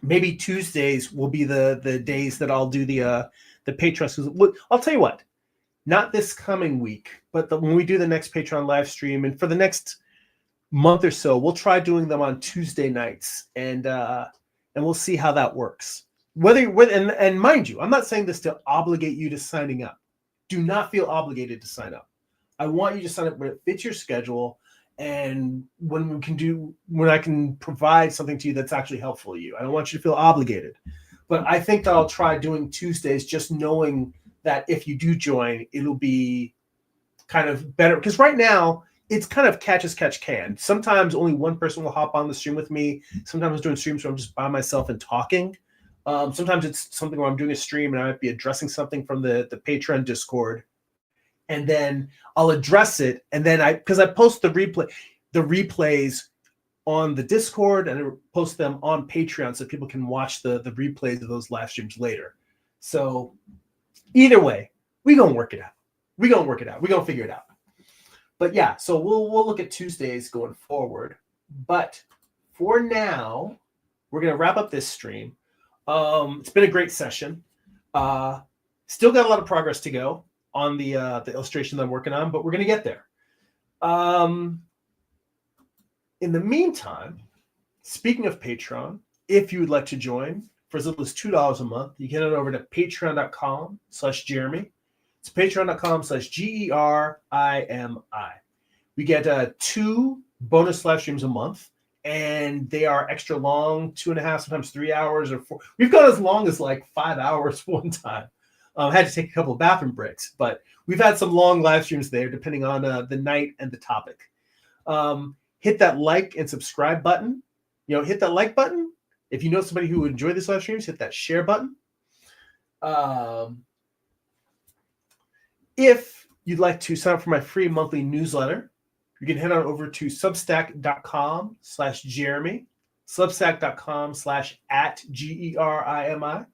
maybe Tuesdays will be the days that I'll do the Patreon. I'll tell you what, not this coming week, but when we do the next Patreon live stream, and for the next month or so, we'll try doing them on Tuesday nights, and we'll see how that works. And mind you, I'm not saying this to obligate you to signing up. Do not feel obligated to sign up. I want you to sign up when it fits your schedule, and when I can provide something to you that's actually helpful to you. I don't want you to feel obligated, but I think that I'll try doing Tuesdays, just knowing that if you do join, it'll be kind of better, because right now it's kind of catch as catch can. Sometimes only one person will hop on the stream with me. Sometimes I'm doing streams where I'm just by myself and talking. Sometimes it's something where I'm doing a stream and I might be addressing something from the Patreon Discord, and then I'll address it. And then because I post the replays on the Discord, and I post them on Patreon so people can watch the replays of those live streams later. So either way, we're going to work it out. We're going to figure it out. But yeah, so we'll look at Tuesdays going forward. But for now, we're going to wrap up this stream. It's been a great session. Still got a lot of progress to go on the illustration that I'm working on, but we're going to get there. In the meantime, speaking of Patreon, if you would like to join for as little as $2 a month, you can head over to patreon.com/Jeremy. It's patreon.com/GERIMI. We get 2 bonus live streams a month, and they are extra long, 2.5, sometimes 3 hours or 4. We've gone as long as like 5 hours one time. Had to take a couple of bathroom breaks, but we've had some long live streams there, depending on the night and the topic. Hit that like and subscribe button. Hit that like button. If you know somebody who would enjoy these live streams, hit that share button. If you'd like to sign up for my free monthly newsletter, you can head on over to substack.com/Jeremy, substack.com/@GERIMI.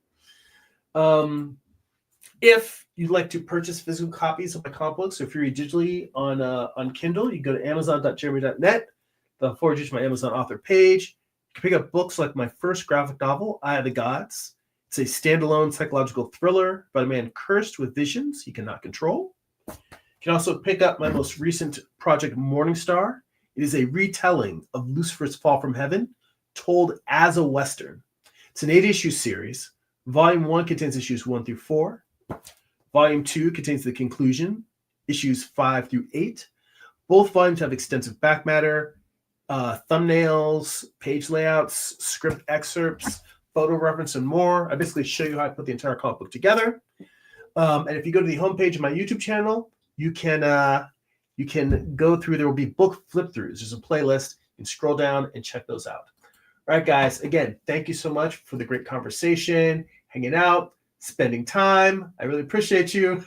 If you'd like to purchase physical copies of my comic books, or if you read digitally on Kindle, you can go to amazon.jeremy.net/to my Amazon author page. You can pick up books like my first graphic novel, Eye of the Gods. It's a standalone psychological thriller about a man cursed with visions he cannot control. You can also pick up my most recent project, Morningstar. It is a retelling of Lucifer's Fall from Heaven, told as a Western. It's an 8-issue series. Volume 1 contains issues 1 through 4. Volume 2 contains the conclusion, issues 5 through 8. Both volumes have extensive back matter, thumbnails, page layouts, script excerpts, photo reference, and more. I basically show you how I put the entire comic book together. And if you go to the homepage of my YouTube channel, you can go through. There will be book flip throughs. There's a playlist. You can scroll down and check those out. All right, guys. Again, thank you so much for the great conversation, hanging out, spending time. I really appreciate you.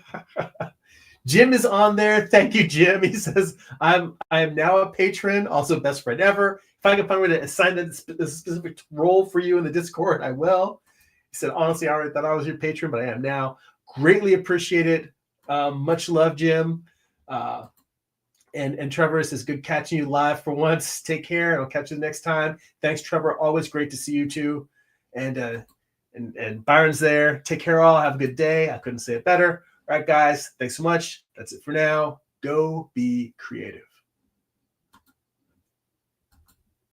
Jim is on there. Thank you, Jim. He says, I am now a patron, also best friend ever. If I can find a way to assign this specific role for you in the Discord, I will. He said, honestly, I already thought I was your patron, but I am now. Greatly appreciate it. Much love, Jim. And Trevor says, good catching you live for once. Take care, and I'll catch you next time. Thanks, Trevor. Always great to see you too. And Byron's there. Take care, all. Have a good day. I couldn't say it better. All right, guys. Thanks so much. That's it for now. Go be creative.